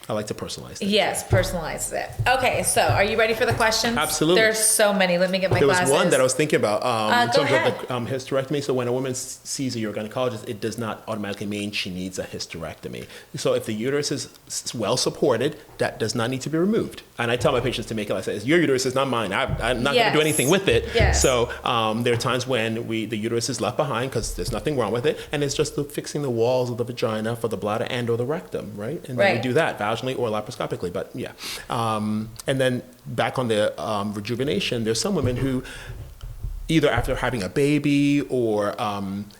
I like to personalize things. Yes, personalize it. Okay, so are you ready for the questions? Absolutely. There's so many. Let me get my glasses. There was one that I was thinking about in terms of the hysterectomy. So when a woman sees a urogynecologist, it does not automatically mean she needs a hysterectomy. So if the uterus is well supported, that does not need to be removed. And I tell my patients to make it like this: your uterus is not mine. I'm not going to do anything with it. Yes. So there are times when the uterus is left behind because there's nothing wrong with it, and it's just fixing the walls of the vagina for the bladder and or the rectum, right? And then we do that vaginally or laparoscopically. But yeah, and then back on the rejuvenation, there's some women who either after having a baby or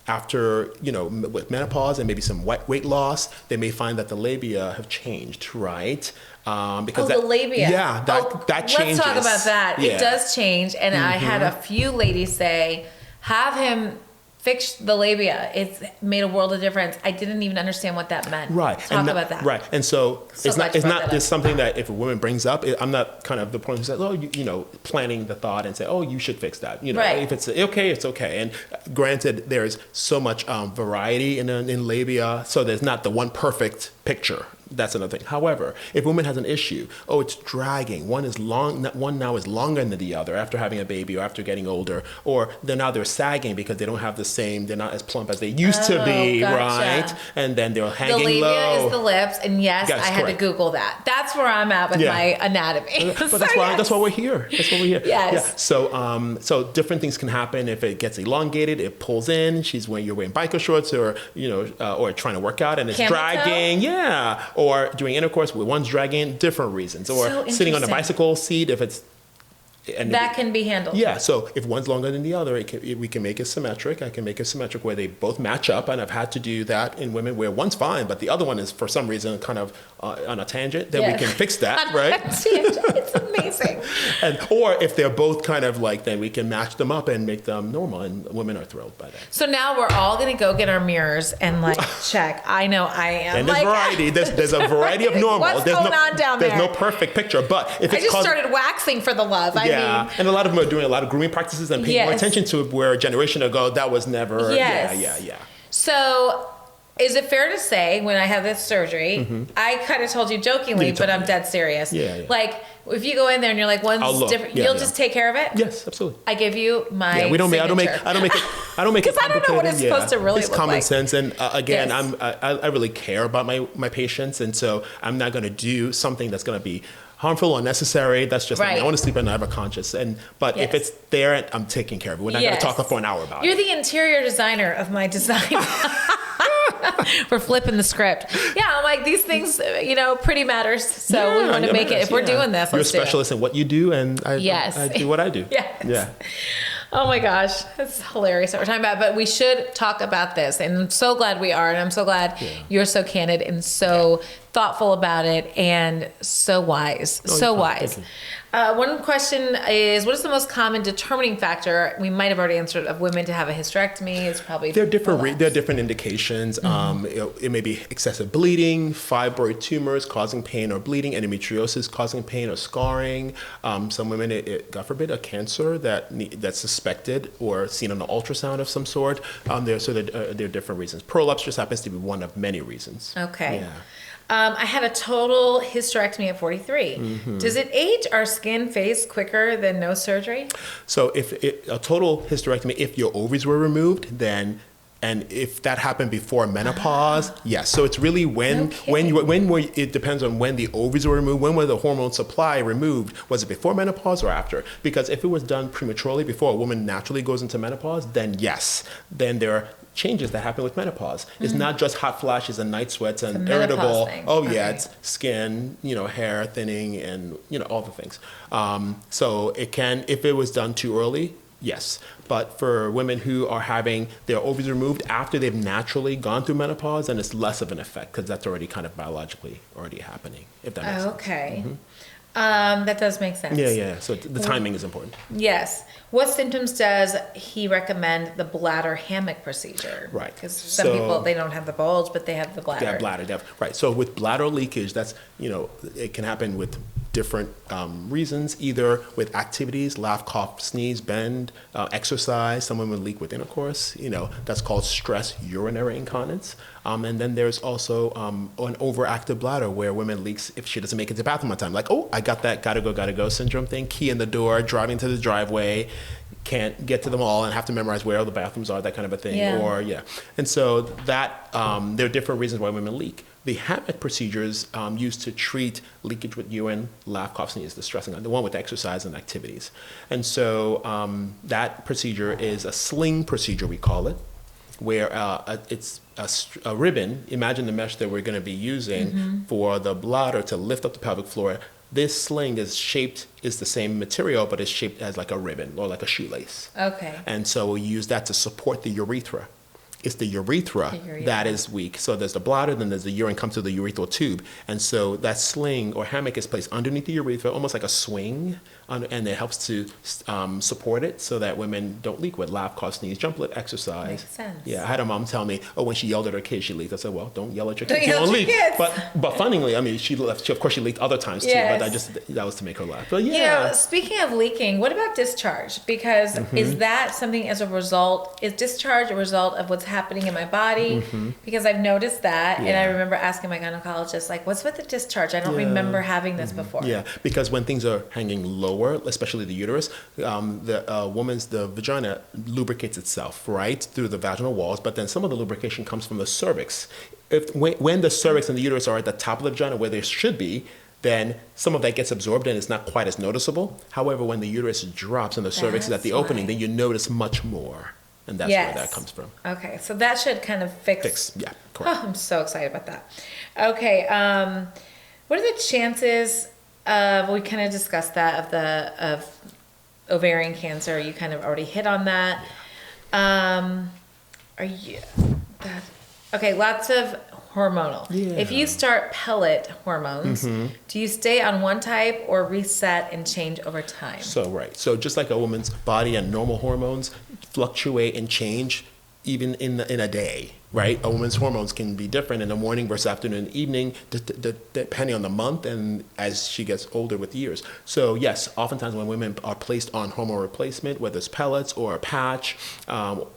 after, with menopause and maybe some weight loss, they may find that the labia have changed, right? Because the labia. Yeah, that changes. Let's talk about that. Yeah. It does change. And I had a few ladies say, have him fixed the labia. It's made a world of difference. I didn't even understand what that meant. Right. Talk about that. Right. And so it's not just something that if a woman brings up, I'm not kind of the point who says, oh, you know, planting the thought and say, oh, you should fix that. You know, if it's okay, it's okay. And granted, there's so much variety in labia, so there's not the one perfect picture. That's another thing. However, if a woman has an issue, it's dragging. One now is longer than the other after having a baby or after getting older, or they're sagging because they don't have they're not as plump as they used to be, right? And then they're hanging low. The labia is the lips, and yes, I had to Google that. That's where I'm at with my anatomy. But that's why we're here. That's why we're here. Yes. Yeah. So different things can happen if it gets elongated, it pulls in. You're wearing biker shorts, or or trying to work out and it's dragging. Yeah. Or doing intercourse with one's dragging, different reasons. Or sitting on a bicycle seat if it's... that can be handled. Yeah, so if one's longer than the other, we can make it symmetric. I can make it symmetric where they both match up, and I've had to do that in women where one's fine, but the other one is for some reason kind of on a tangent. Then we can fix that, right? It's amazing. Or if they're both kind of like, then we can match them up and make them normal, and women are thrilled by that. So now we're all gonna go get our mirrors and check. I know I am. And there's variety. There's a variety of normal. What's going on down there? There's no perfect picture, but if it's started waxing for the love. Yeah, and a lot of them are doing a lot of grooming practices and paying more attention to it, where a generation ago, that was never, yeah. So, is it fair to say, when I had this surgery, I kind of told you jokingly, but I'm dead serious. Yeah. Like, if you go in there and you're like, one's different, you'll just take care of it? Yes, absolutely. I give you my I don't make it complicated. Because I don't know what it's supposed to really look like. It's common sense, and again, I really care about my patients, and so I'm not going to do something that's going to be harmful or unnecessary. That's just I want to sleep at night, I have a conscience. But if it's there, I'm taking care of it. We're not going to talk for an hour about it. You're the interior designer of my design. We're flipping the script. Yeah, I'm like, these things, pretty matters. So we want to make it. If we're doing this, you're a specialist in what you do, and I do what I do. Yes. Yeah. Oh my gosh, that's hilarious what we're talking about. But we should talk about this, and I'm so glad we are, and I'm so glad you're so candid and so thoughtful about it, and so wise, wise. One question is, what is the most common determining factor? We might have already answered, of women to have a hysterectomy. It's probably there are different indications. It may be excessive bleeding, fibroid tumors causing pain or bleeding, endometriosis causing pain or scarring. Some women, God forbid, a cancer that's suspected or seen on an ultrasound of some sort. There are different reasons. Prolapse just happens to be one of many reasons. Okay. Yeah. I had a total hysterectomy at 43. Does it age our skin phase quicker than no surgery? So if a total hysterectomy, if your ovaries were removed, then, and if that happened before menopause, yes. So it's really it depends on when the ovaries were removed, when was the hormone supply removed. Was it before menopause or after? Because if it was done prematurely, before a woman naturally goes into menopause, then yes. Then there are changes that happen with menopause. It's not just hot flashes and night sweats and irritable. It's skin, hair thinning, and all the things. So it can, if it was done too early, yes. But for women who are having their ovaries removed after they've naturally gone through menopause, then it's less of an effect, because that's already kind of biologically already happening, if that makes sense. Okay. That does make sense. Yeah. So the timing is important. Yes. What symptoms does he recommend the bladder hammock procedure? Right. Because some people, they don't have the bulge, but they have the bladder. Yeah, bladder. Right. So with bladder leakage, that's, it can happen with different reasons, either with activities, laugh, cough, sneeze, bend, exercise. Some women leak with intercourse. That's called stress urinary incontinence. And then there's also an overactive bladder, where women leaks if she doesn't make it to the bathroom on time. Like, I got that gotta go syndrome thing. Key in the door, driving to the driveway, can't get to them all and have to memorize where all the bathrooms are, that kind of a thing. And so that there are different reasons why women leak. The hammock procedures used to treat leakage with urine, laugh, cough, sneeze, the stressing, the one with exercise and activities. And so that procedure is a sling procedure, we call it, where it's a ribbon. Imagine the mesh that we're going to be using for the bladder to lift up the pelvic floor. This sling is the same material, but it's shaped as like a ribbon or like a shoelace. Okay. And so we use that to support the urethra. it's the urethra that is weak. So there's the bladder, then there's the urine comes through the urethral tube. And so that sling or hammock is placed underneath the urethra, almost like a swing, and it helps to support it so that women don't leak with laugh, cough, sneeze, jump, lip, exercise. Makes sense. Yeah, I had a mom tell me, when she yelled at her kids, she leaked. I said, well, don't yell at your kids, Don't you yell won't at your leak. kids. But funnily, I mean, she of course she leaked other times too, Yes. but that was to make her laugh. But yeah. You know, speaking of leaking, what about discharge? Because is that something as a result, is discharge a result of what's happening in my body? Because I've noticed that, and I remember asking my gynecologist, like, what's with the discharge? I don't remember having this before. Yeah, because when things are hanging lower, especially the uterus, the vagina lubricates itself, right, through the vaginal walls, but then some of the lubrication comes from the cervix. When the cervix and the uterus are at the top of the vagina where they should be, then some of that gets absorbed and it's not quite as noticeable. However, when the uterus drops and the cervix is at the opening, then you notice much more. And that's where that comes from. Okay, so that should kind of fix. Yeah, correct. Oh, I'm so excited about that. Okay, what are the chances of, we kind of discussed that, of ovarian cancer? You kind of already hit on that. Okay, lots of hormonal. Yeah. If you start pellet hormones, do you stay on one type or reset and change over time? So just like a woman's body and normal hormones fluctuate and change even in a day, right? A woman's hormones can be different in the morning versus afternoon and evening, depending on the month and as she gets older with years. So yes, oftentimes when women are placed on hormone replacement, whether it's pellets or a patch,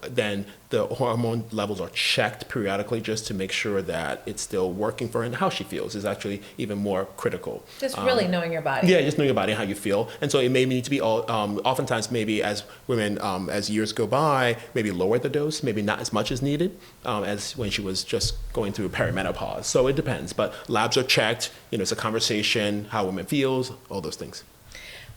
then the hormone levels are checked periodically just to make sure that it's still working for her, and how she feels is actually even more critical. Just really knowing your body. Yeah, just knowing your body and how you feel. And so it may need to be oftentimes maybe as women, as years go by, maybe lower the dose, maybe not as much as needed as when she was just going through perimenopause. So it depends, but labs are checked, it's a conversation, how a woman feels, all those things.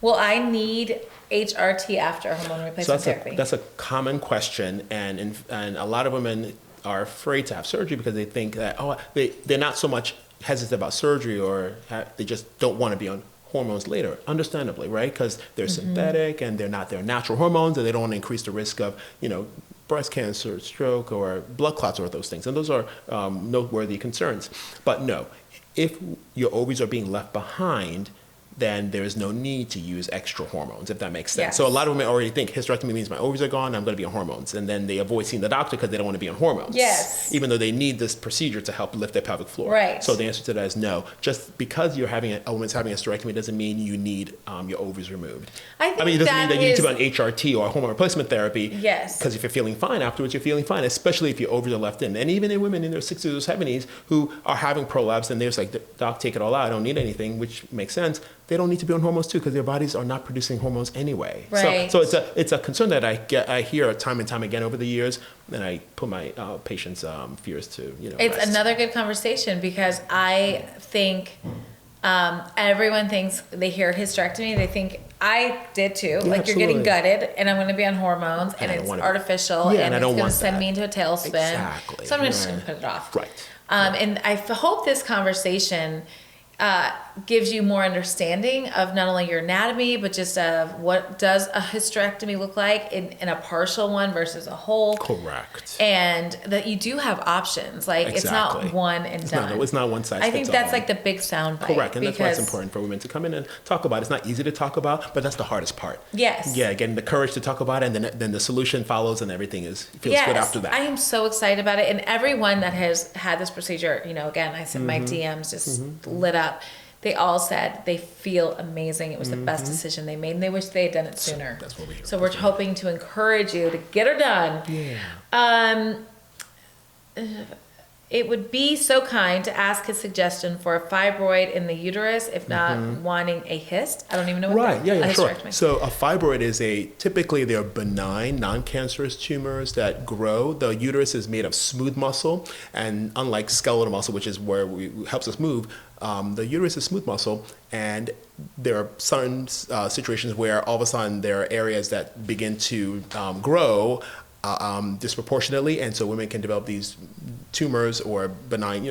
Will I need HRT after hormone replacement therapy? That's a common question, and a lot of women are afraid to have surgery because they think that they're not so much hesitant about surgery, or they just don't want to be on hormones later, understandably, right? Because they're synthetic and they're not their natural hormones, and they don't want to increase the risk of breast cancer, stroke, or blood clots, or those things, and those are noteworthy concerns. But no, if your ovaries are being left behind, then there is no need to use extra hormones, if that makes sense. Yes. So a lot of women already think hysterectomy means my ovaries are gone, I'm going to be on hormones. And then they avoid seeing the doctor because they don't want to be on hormones. Yes. Even though they need this procedure to help lift their pelvic floor. Right. So the answer to that is no. Just because you're having a woman's having a hysterectomy doesn't mean you need your ovaries removed. It doesn't mean that you need to be on HRT or hormone replacement therapy. Yes. Because if you're feeling fine afterwards, you're feeling fine, especially if your ovaries are left in. And even in women in their 60s or 70s who are having prolapse and they're just like, doc, take it all out, I don't need anything, which makes sense. They don't need to be on hormones too because their bodies are not producing hormones anyway. Right. So it's a concern that I hear time and time again over the years, and I put my patients' fears to It's rest. another good conversation because I think everyone thinks they hear hysterectomy, they think I did too. Yeah, like you're getting absolutely. gutted, and I'm going to be on hormones, and it's artificial, and it's going to send me into a tailspin. Exactly. So I'm just going to put it off. Right. And I hope this conversation gives you more understanding of not only your anatomy, but just of what does a hysterectomy look like in a partial one versus a whole. Correct. And that you do have options. Like Exactly. it's not one and done. It's not one size fits all. I think that's like the big sound bite. Correct, and that's why it's important for women to come in and talk about it. It's not easy to talk about, but that's the hardest part. Yes. Yeah, getting the courage to talk about it, and then the solution follows, and everything feels good after that. I am so excited about it. And everyone that has had this procedure, again, I said my DMs just lit up. They all said they feel amazing. It was the best decision they made, and they wish they had done it sooner. That's what we hear. So we're hoping to encourage you to get her done. Yeah. It would be so kind to ask his suggestion for a fibroid in the uterus, if not wanting a hyst. I don't even know what Right, yeah, sure. hysterectomy. So a fibroid is typically they're benign, non-cancerous tumors that grow. The uterus is made of smooth muscle, and unlike skeletal muscle, which is where helps us move, the uterus is smooth muscle, and there are certain situations where all of a sudden there are areas that begin to grow disproportionately, and so women can develop these tumors or benign,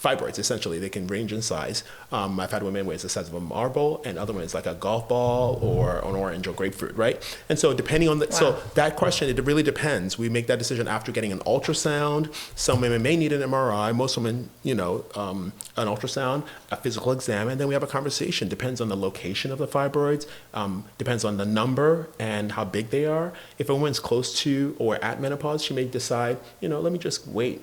fibroids, essentially. They can range in size. I've had women where it's the size of a marble, and other ones like a golf ball or an orange or grapefruit, right? And so depending on so that question, it really depends. We make that decision after getting an ultrasound. Some women may need an MRI. Most women, an ultrasound, a physical exam, and then we have a conversation. Depends on the location of the fibroids, depends on the number and how big they are. If a woman's close to or at menopause, she may decide, let me just wait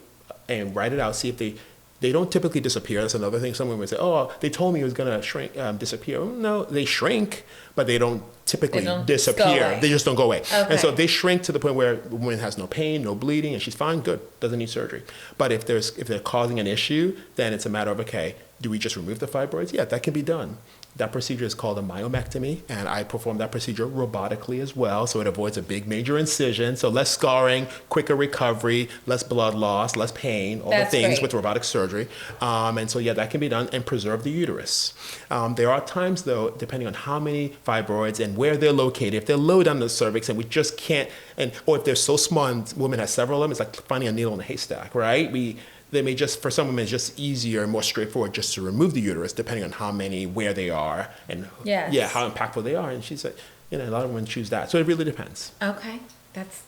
and write it out, see if they don't typically disappear. That's another thing. Some women say, oh, they told me it was going to shrink, disappear. No, they shrink, but they don't typically disappear. They just don't go away. Okay. And so if they shrink to the point where the woman has no pain, no bleeding, and she's fine, good, doesn't need surgery. But if they're causing an issue, then it's a matter of, okay, do we just remove the fibroids? Yeah, that can be done. That procedure is called a myomectomy, and I perform that procedure robotically as well, so it avoids a big major incision, so less scarring, quicker recovery, less blood loss, less pain, all the things with robotic surgery. And so, yeah, that can be done and preserve the uterus. There are times, though, depending on how many fibroids and where they're located, if they're low down the cervix and we just can't, or if they're so small and women have several of them, it's like finding a needle in a haystack, right? They may just, for some women, it's just easier and more straightforward just to remove the uterus, depending on how many, where they are, and how impactful they are. And she said, a lot of women choose that. So it really depends. Okay.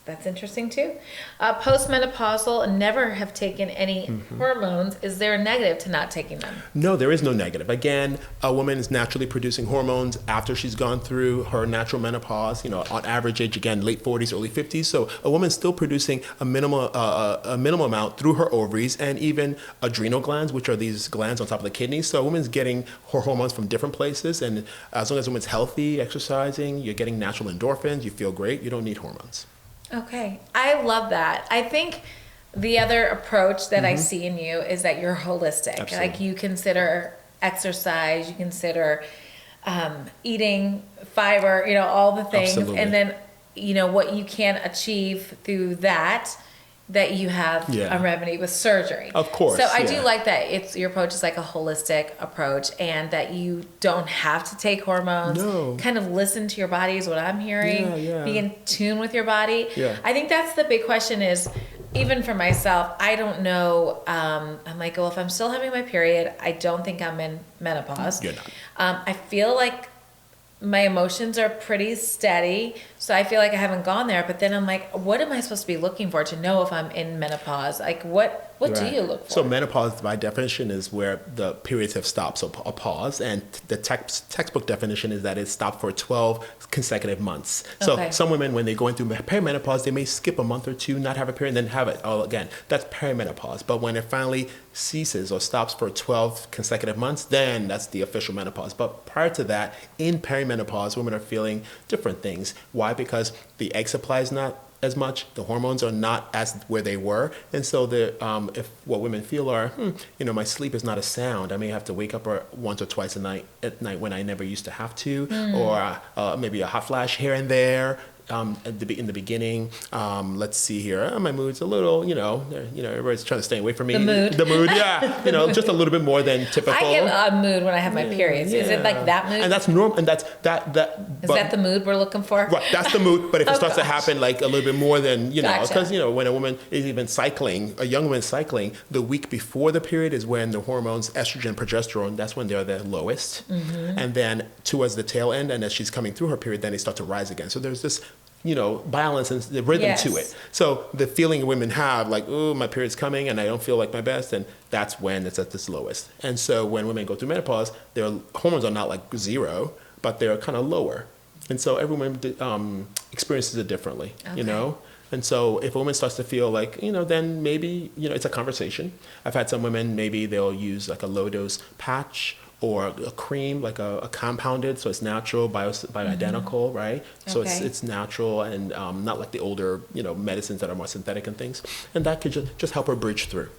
That's interesting too. Postmenopausal, never have taken any hormones. Is there a negative to not taking them? No, there is no negative. Again, a woman is naturally producing hormones after she's gone through her natural menopause. On average age, again, late 40s, early 50s. So a woman's still producing a minimal amount through her ovaries and even adrenal glands, which are these glands on top of the kidneys. So a woman's getting her hormones from different places, and as long as a woman's healthy, exercising, you're getting natural endorphins, you feel great, you don't need hormones. Okay. I love that. I think the other approach that I see in you is that you're holistic. Absolutely. Like you consider exercise, you consider eating fiber, all the things. Absolutely. And then, what you can achieve through that you have a remedy with surgery. Of course. So I do like that your approach is like a holistic approach, and that you don't have to take hormones. No. Kind of listen to your body is what I'm hearing. Be in tune with your body. Yeah. I think that's the big question is, even for myself, I don't know. I'm like, well, if I'm still having my period, I don't think I'm in menopause. You're not. I feel like my emotions are pretty steady, so I feel like I haven't gone there. But then I'm like, what am I supposed to be looking for to know if I'm in menopause? Like, what do you look for? So menopause, by definition, is where the periods have stopped, so a pause. And the textbook definition is that it stopped for 12 consecutive months. So some women, when they go into perimenopause, they may skip a month or two, not have a period, and then have it all again. That's perimenopause. But when it finally ceases or stops for 12 consecutive months, then that's the official menopause. But prior to that, in perimenopause, women are feeling different things. Why? Because the egg supply is not as much, the hormones are not as where they were, and so if what women feel are, my sleep is not as sound. I may have to wake up once or twice at night when I never used to have to, or maybe a hot flash here and there. In the beginning, let's see here. My mood's a little, everybody's trying to stay away from me. The mood, yeah. Just a little bit more than typical. I get a mood when I have my periods. Yeah. Is it like that mood? And that's normal. And that's that. Is that the mood we're looking for? Right, that's the mood. But if it starts to happen like a little bit more than, because, when a woman is even cycling, a young woman cycling, the week before the period is when the hormones, estrogen, progesterone, that's when they're the lowest. And then towards the tail end, and as she's coming through her period, then they start to rise again. So there's this balance and the rhythm to it. So the feeling women have like, oh, my period's coming and I don't feel like my best, and that's when it's at its lowest. And so when women go through menopause, their hormones are not like zero, but they're kind of lower. And so every woman experiences it differently, And so if a woman starts to feel like, then maybe, it's a conversation. I've had some women, maybe they'll use like a low dose patch or a cream, like a compounded, so it's natural, bioidentical, right? So it's natural and not like the older, medicines that are more synthetic and things. And that could just help her bridge through.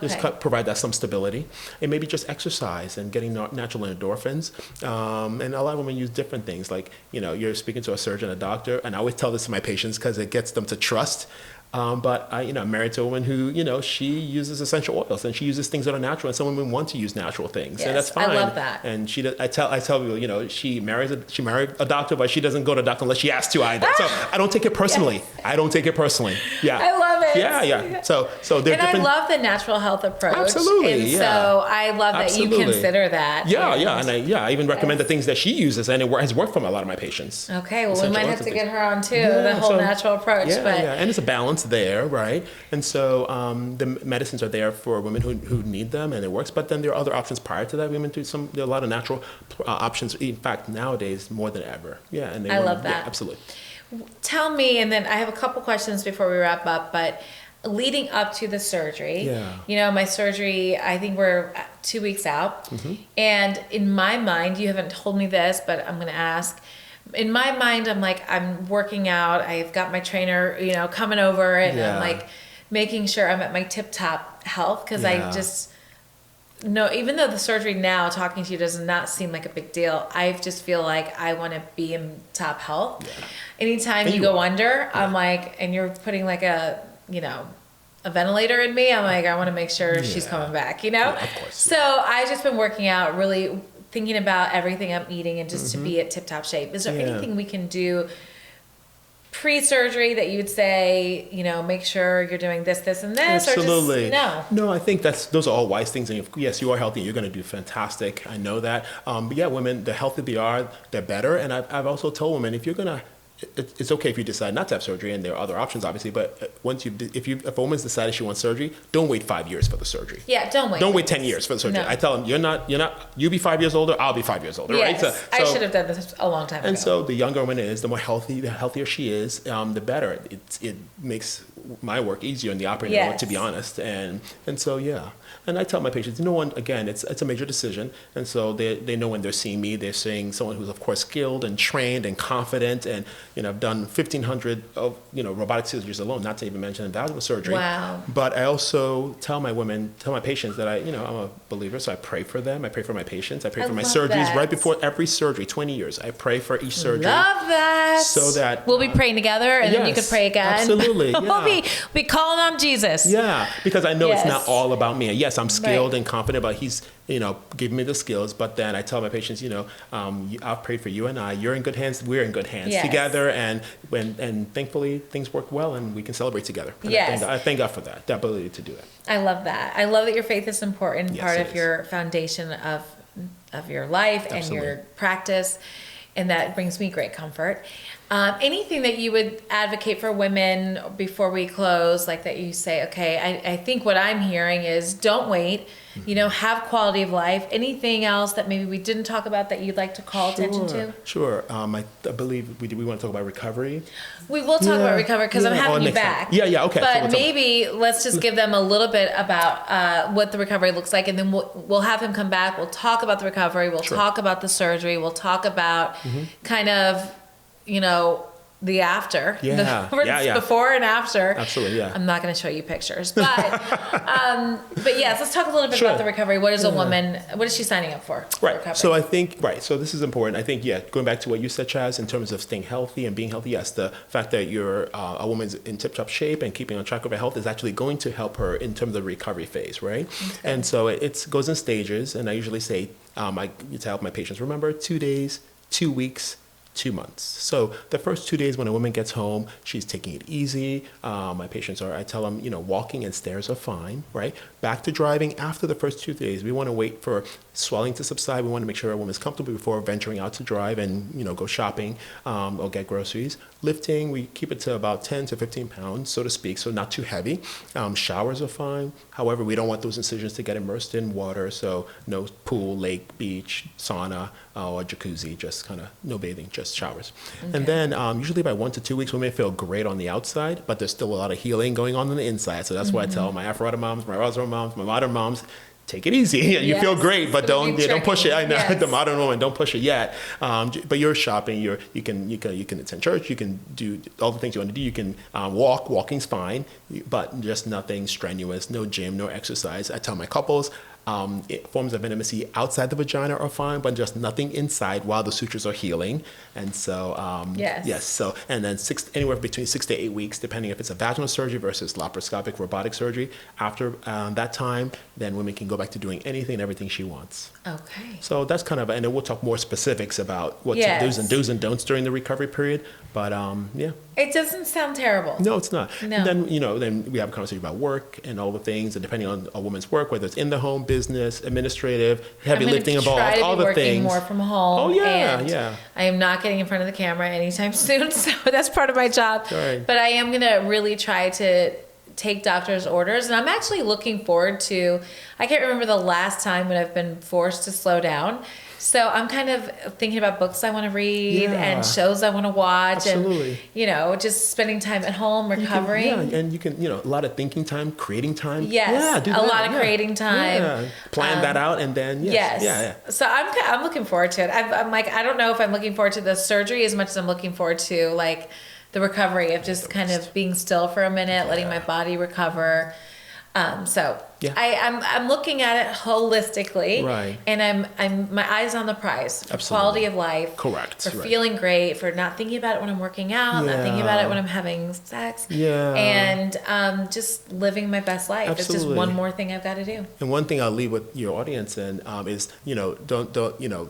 Just provide that some stability. And maybe just exercise and getting natural endorphins. And a lot of women use different things. Like, you're speaking to a surgeon, a doctor, and I always tell this to my patients because it gets them to trust. But I'm married to a woman who, she uses essential oils and she uses things that are natural, and some women want to use natural things, and that's fine. I love that. And I tell people, she married a doctor, but she doesn't go to a doctor unless she has to either. So I don't take it personally. I don't take it personally. Yeah. I love it. Yeah. So they're and different. I love the natural health approach. Absolutely, and yeah. so I love that Absolutely. you consider that. I even recommend the things that she uses, and it has worked for a lot of my patients. Okay, well, we might have to get her on too, Yeah, the whole so- natural approach. And it's a balance there, right? And so the medicines are there for women who need them, and it works. But then there are other options prior to that. Women do there are a lot of natural options. In fact, nowadays more than ever. Yeah, and I love that. Yeah, absolutely. Tell me, and then I have a couple questions before we wrap up, but leading up to the surgery, my surgery, I think we're 2 weeks out. And in my mind, you haven't told me this, but I'm going to ask. In my mind, I'm like, I'm working out. I've got my trainer, coming over, and I'm like making sure I'm at my tip-top health, because I just know, even though the surgery now, talking to you, does not seem like a big deal, I just feel like I want to be in top health. Anytime you go under, I'm like, and you're putting like a ventilator in me, I'm like, I want to make sure she's coming back, Yeah, of course. So I've just been working out, really thinking about everything I'm eating, and just to be at tip-top shape. Is there anything we can do pre-surgery that you would say, make sure you're doing this, and this? Absolutely. Or just, no, I think those are all wise things. And yes, you are healthy. You're going to do fantastic. I know that. But yeah, women, the healthier they are, they're better. And I've also told women, if you're going to, it's okay if you decide not to have surgery, and there are other options, obviously. But if a woman's decided she wants surgery, don't wait 5 years for the surgery. Yeah, don't wait. Don't wait 10 years for the surgery. No. I tell them, you be 5 years older, I'll be 5 years older, Yes, right? So, I should have done this a long time ago. And so the younger a woman is, the healthier she is, the better. It makes my work easier in the operating room, to be honest. And so and I tell my patients, again, it's a major decision, and so they know when they're seeing me, they're seeing someone who's of course skilled and trained and confident, and I've done 1,500 of robotic surgeries alone, not to even mention vaginal surgery. Wow. But I also tell my patients that I'm a believer, so I pray for them. I pray for my patients. I pray for my surgeries right before every surgery. 20 years, I pray for each surgery. Love that. So that we'll be praying together, and then you can pray again. Absolutely. Yeah. We'll be calling on Jesus. Yeah, because I know it's not all about me. Yes, I'm skilled and confident, but he's giving me the skills. But then I tell my patients, I've prayed for you and you're in good hands. We're in good hands together, and thankfully things work well, and we can celebrate together. And I thank God for that ability to do that. I love that. I love that your faith is important, part of your foundation of your life and your practice, and that brings me great comfort. Anything that you would advocate for women before we close, like that you say, okay, I think what I'm hearing is don't wait, have quality of life. Anything else that maybe we didn't talk about that you'd like to call attention to? Sure. I believe we want to talk about recovery. We will talk about recovery, because I'm having you back. Okay. But maybe let's just give them a little bit about what the recovery looks like, and then we'll have him come back. We'll talk about the recovery. We'll talk about the surgery. We'll talk about kind of, the after, before and after. Absolutely, yeah. I'm not going to show you pictures, but yes, let's talk a little bit about the recovery. What is a woman? What is she signing up for? Right. So I think So this is important. I think going back to what you said, Chaz, in terms of staying healthy and being healthy. Yes, the fact that you're a woman's in tip-top shape and keeping on track of her health is actually going to help her in terms of the recovery phase, right? Okay. And so it goes in stages. And I usually say, I tell my patients, remember, 2 days, 2 weeks, 2 months. So the first 2 days when a woman gets home, she's taking it easy. My patients I tell them, walking and stairs are fine, right? Back to driving after the first 2 days. We want to wait for swelling to subside. We want to make sure a woman is comfortable before venturing out to drive and, go shopping or get groceries. Lifting, we keep it to about 10 to 15 pounds, so to speak, so not too heavy. Showers are fine. However, we don't want those incisions to get immersed in water, so no pool, lake, beach, sauna, or jacuzzi, just kind of no bathing, just showers. Okay. And then usually by 1 to 2 weeks, we may feel great on the outside, but there's still a lot of healing going on the inside. So that's why I tell my Afro moms, my Roswell moms, my modern moms, take it ezy. You feel great, but don't push it. I know the modern woman, don't push it yet. But you're shopping. You can attend church. You can do all the things you want to do. You can walk. Walking's fine, but just nothing strenuous. No gym, no exercise. I tell my couples, forms of intimacy outside the vagina are fine, but just nothing inside while the sutures are healing. And so, yes. So, and then anywhere between 6 to 8 weeks, depending if it's a vaginal surgery versus laparoscopic robotic surgery. After that time, then women can go back to doing anything and everything she wants. Okay. So that's kind of, and then we'll talk more specifics about what to do's and don'ts during the recovery period. But It doesn't sound terrible. No, it's not. No. And then, then we have a conversation about work and all the things, and depending on a woman's work, whether it's in the home, business, administrative, heavy lifting involved, all the things. More from home. Oh, yeah, and yeah. I am not getting in front of the camera anytime soon, so that's part of my job. Right. But I am going to really try to take doctor's orders, and I'm actually looking forward to, I can't remember the last time when I've been forced to slow down. So I'm kind of thinking about books I want to read and shows I want to watch. Absolutely. And, just spending time at home, recovering. And you can, a lot of thinking time, creating time. Yes, a lot of creating time. Yeah. Plan that out, and then, yes. Yeah. So I'm looking forward to it. I'm like, I don't know if I'm looking forward to the surgery as much as I'm looking forward to, like, the recovery of just kind of being still for a minute, letting my body recover. I'm looking at it holistically, right? And I'm my eyes on the prize for Absolutely. Quality of life, correct? For feeling great, for not thinking about it when I'm working out, not thinking about it when I'm having sex, and just living my best life. Absolutely. It's just one more thing I've got to do. And one thing I'll leave with your audience is don't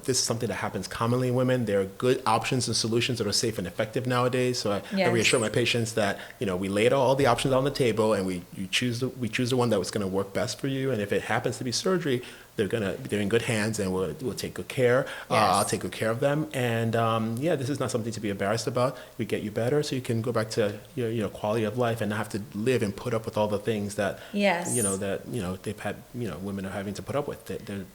this is something that happens commonly in women. There are good options and solutions that are safe and effective nowadays. So I reassure my patients that we laid all the options on the table, and we choose the one that was going to work best for you. And if it happens to be surgery, they're in good hands, and we'll take good care. I'll take good care of them. And this is not something to be embarrassed about. We get you better, so you can go back to your quality of life and not have to live and put up with all the things that they've had women are having to put up with.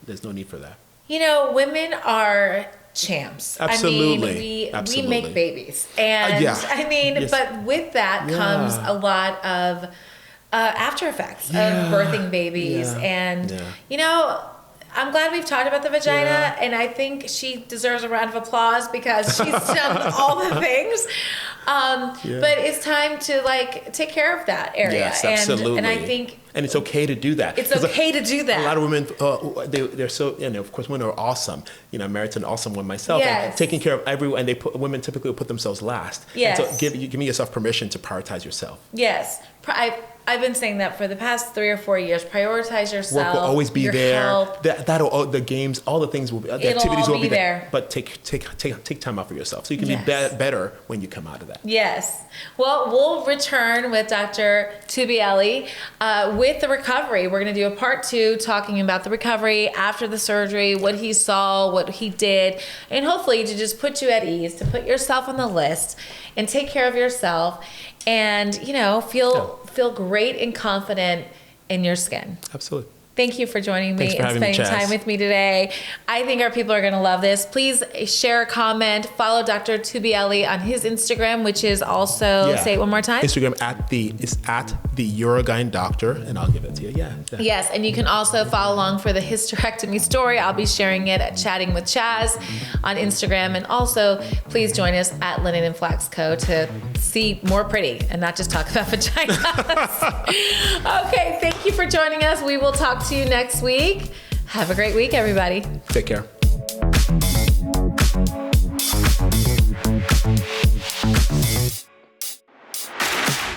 There's no need for that. Women are champs. Absolutely. I mean, we make babies, and but with that comes a lot of after effects of birthing babies, and I'm glad we've talked about the vagina, and I think she deserves a round of applause because she's done all the things. But it's time to take care of that area. Yes, absolutely. And I think, and it's okay to do that. It's okay to do that. A lot of women, they're so, of course, women are awesome. I'm married to an awesome one myself. Yes. And taking care of everyone, and women typically will put themselves last. Yes. And so give me yourself permission to prioritize yourself. Yes. I've been saying that for the past 3 or 4 years. Prioritize yourself. Work will always be there. Health. The games, all the things will be. The activities will be there. But take time out for yourself, so you can be better when you come out of that. Yes. Well, we'll return with Dr. Tugbiyele with the recovery. We're going to do a part 2 talking about the recovery after the surgery, what he saw, what he did, and hopefully to just put you at ease, to put yourself on the list and take care of yourself, and feel great and confident in your skin. Absolutely. Thank you for joining me and spending time with me today. I think our people are going to love this. Please share a comment. Follow Dr. Tugbiyele on his Instagram, which is also, say it one more time. Instagram is at the Urogyne Doctor, and I'll give it to you. Yeah. Yes, and you can also follow along for the hysterectomy story. I'll be sharing it at Chatting with Chaz on Instagram. And also, please join us at Linen and Flax Co. to see more pretty and not just talk about vaginas. Okay, thank you for joining us. We will talk to you next week. Have a great week, everybody. Take care.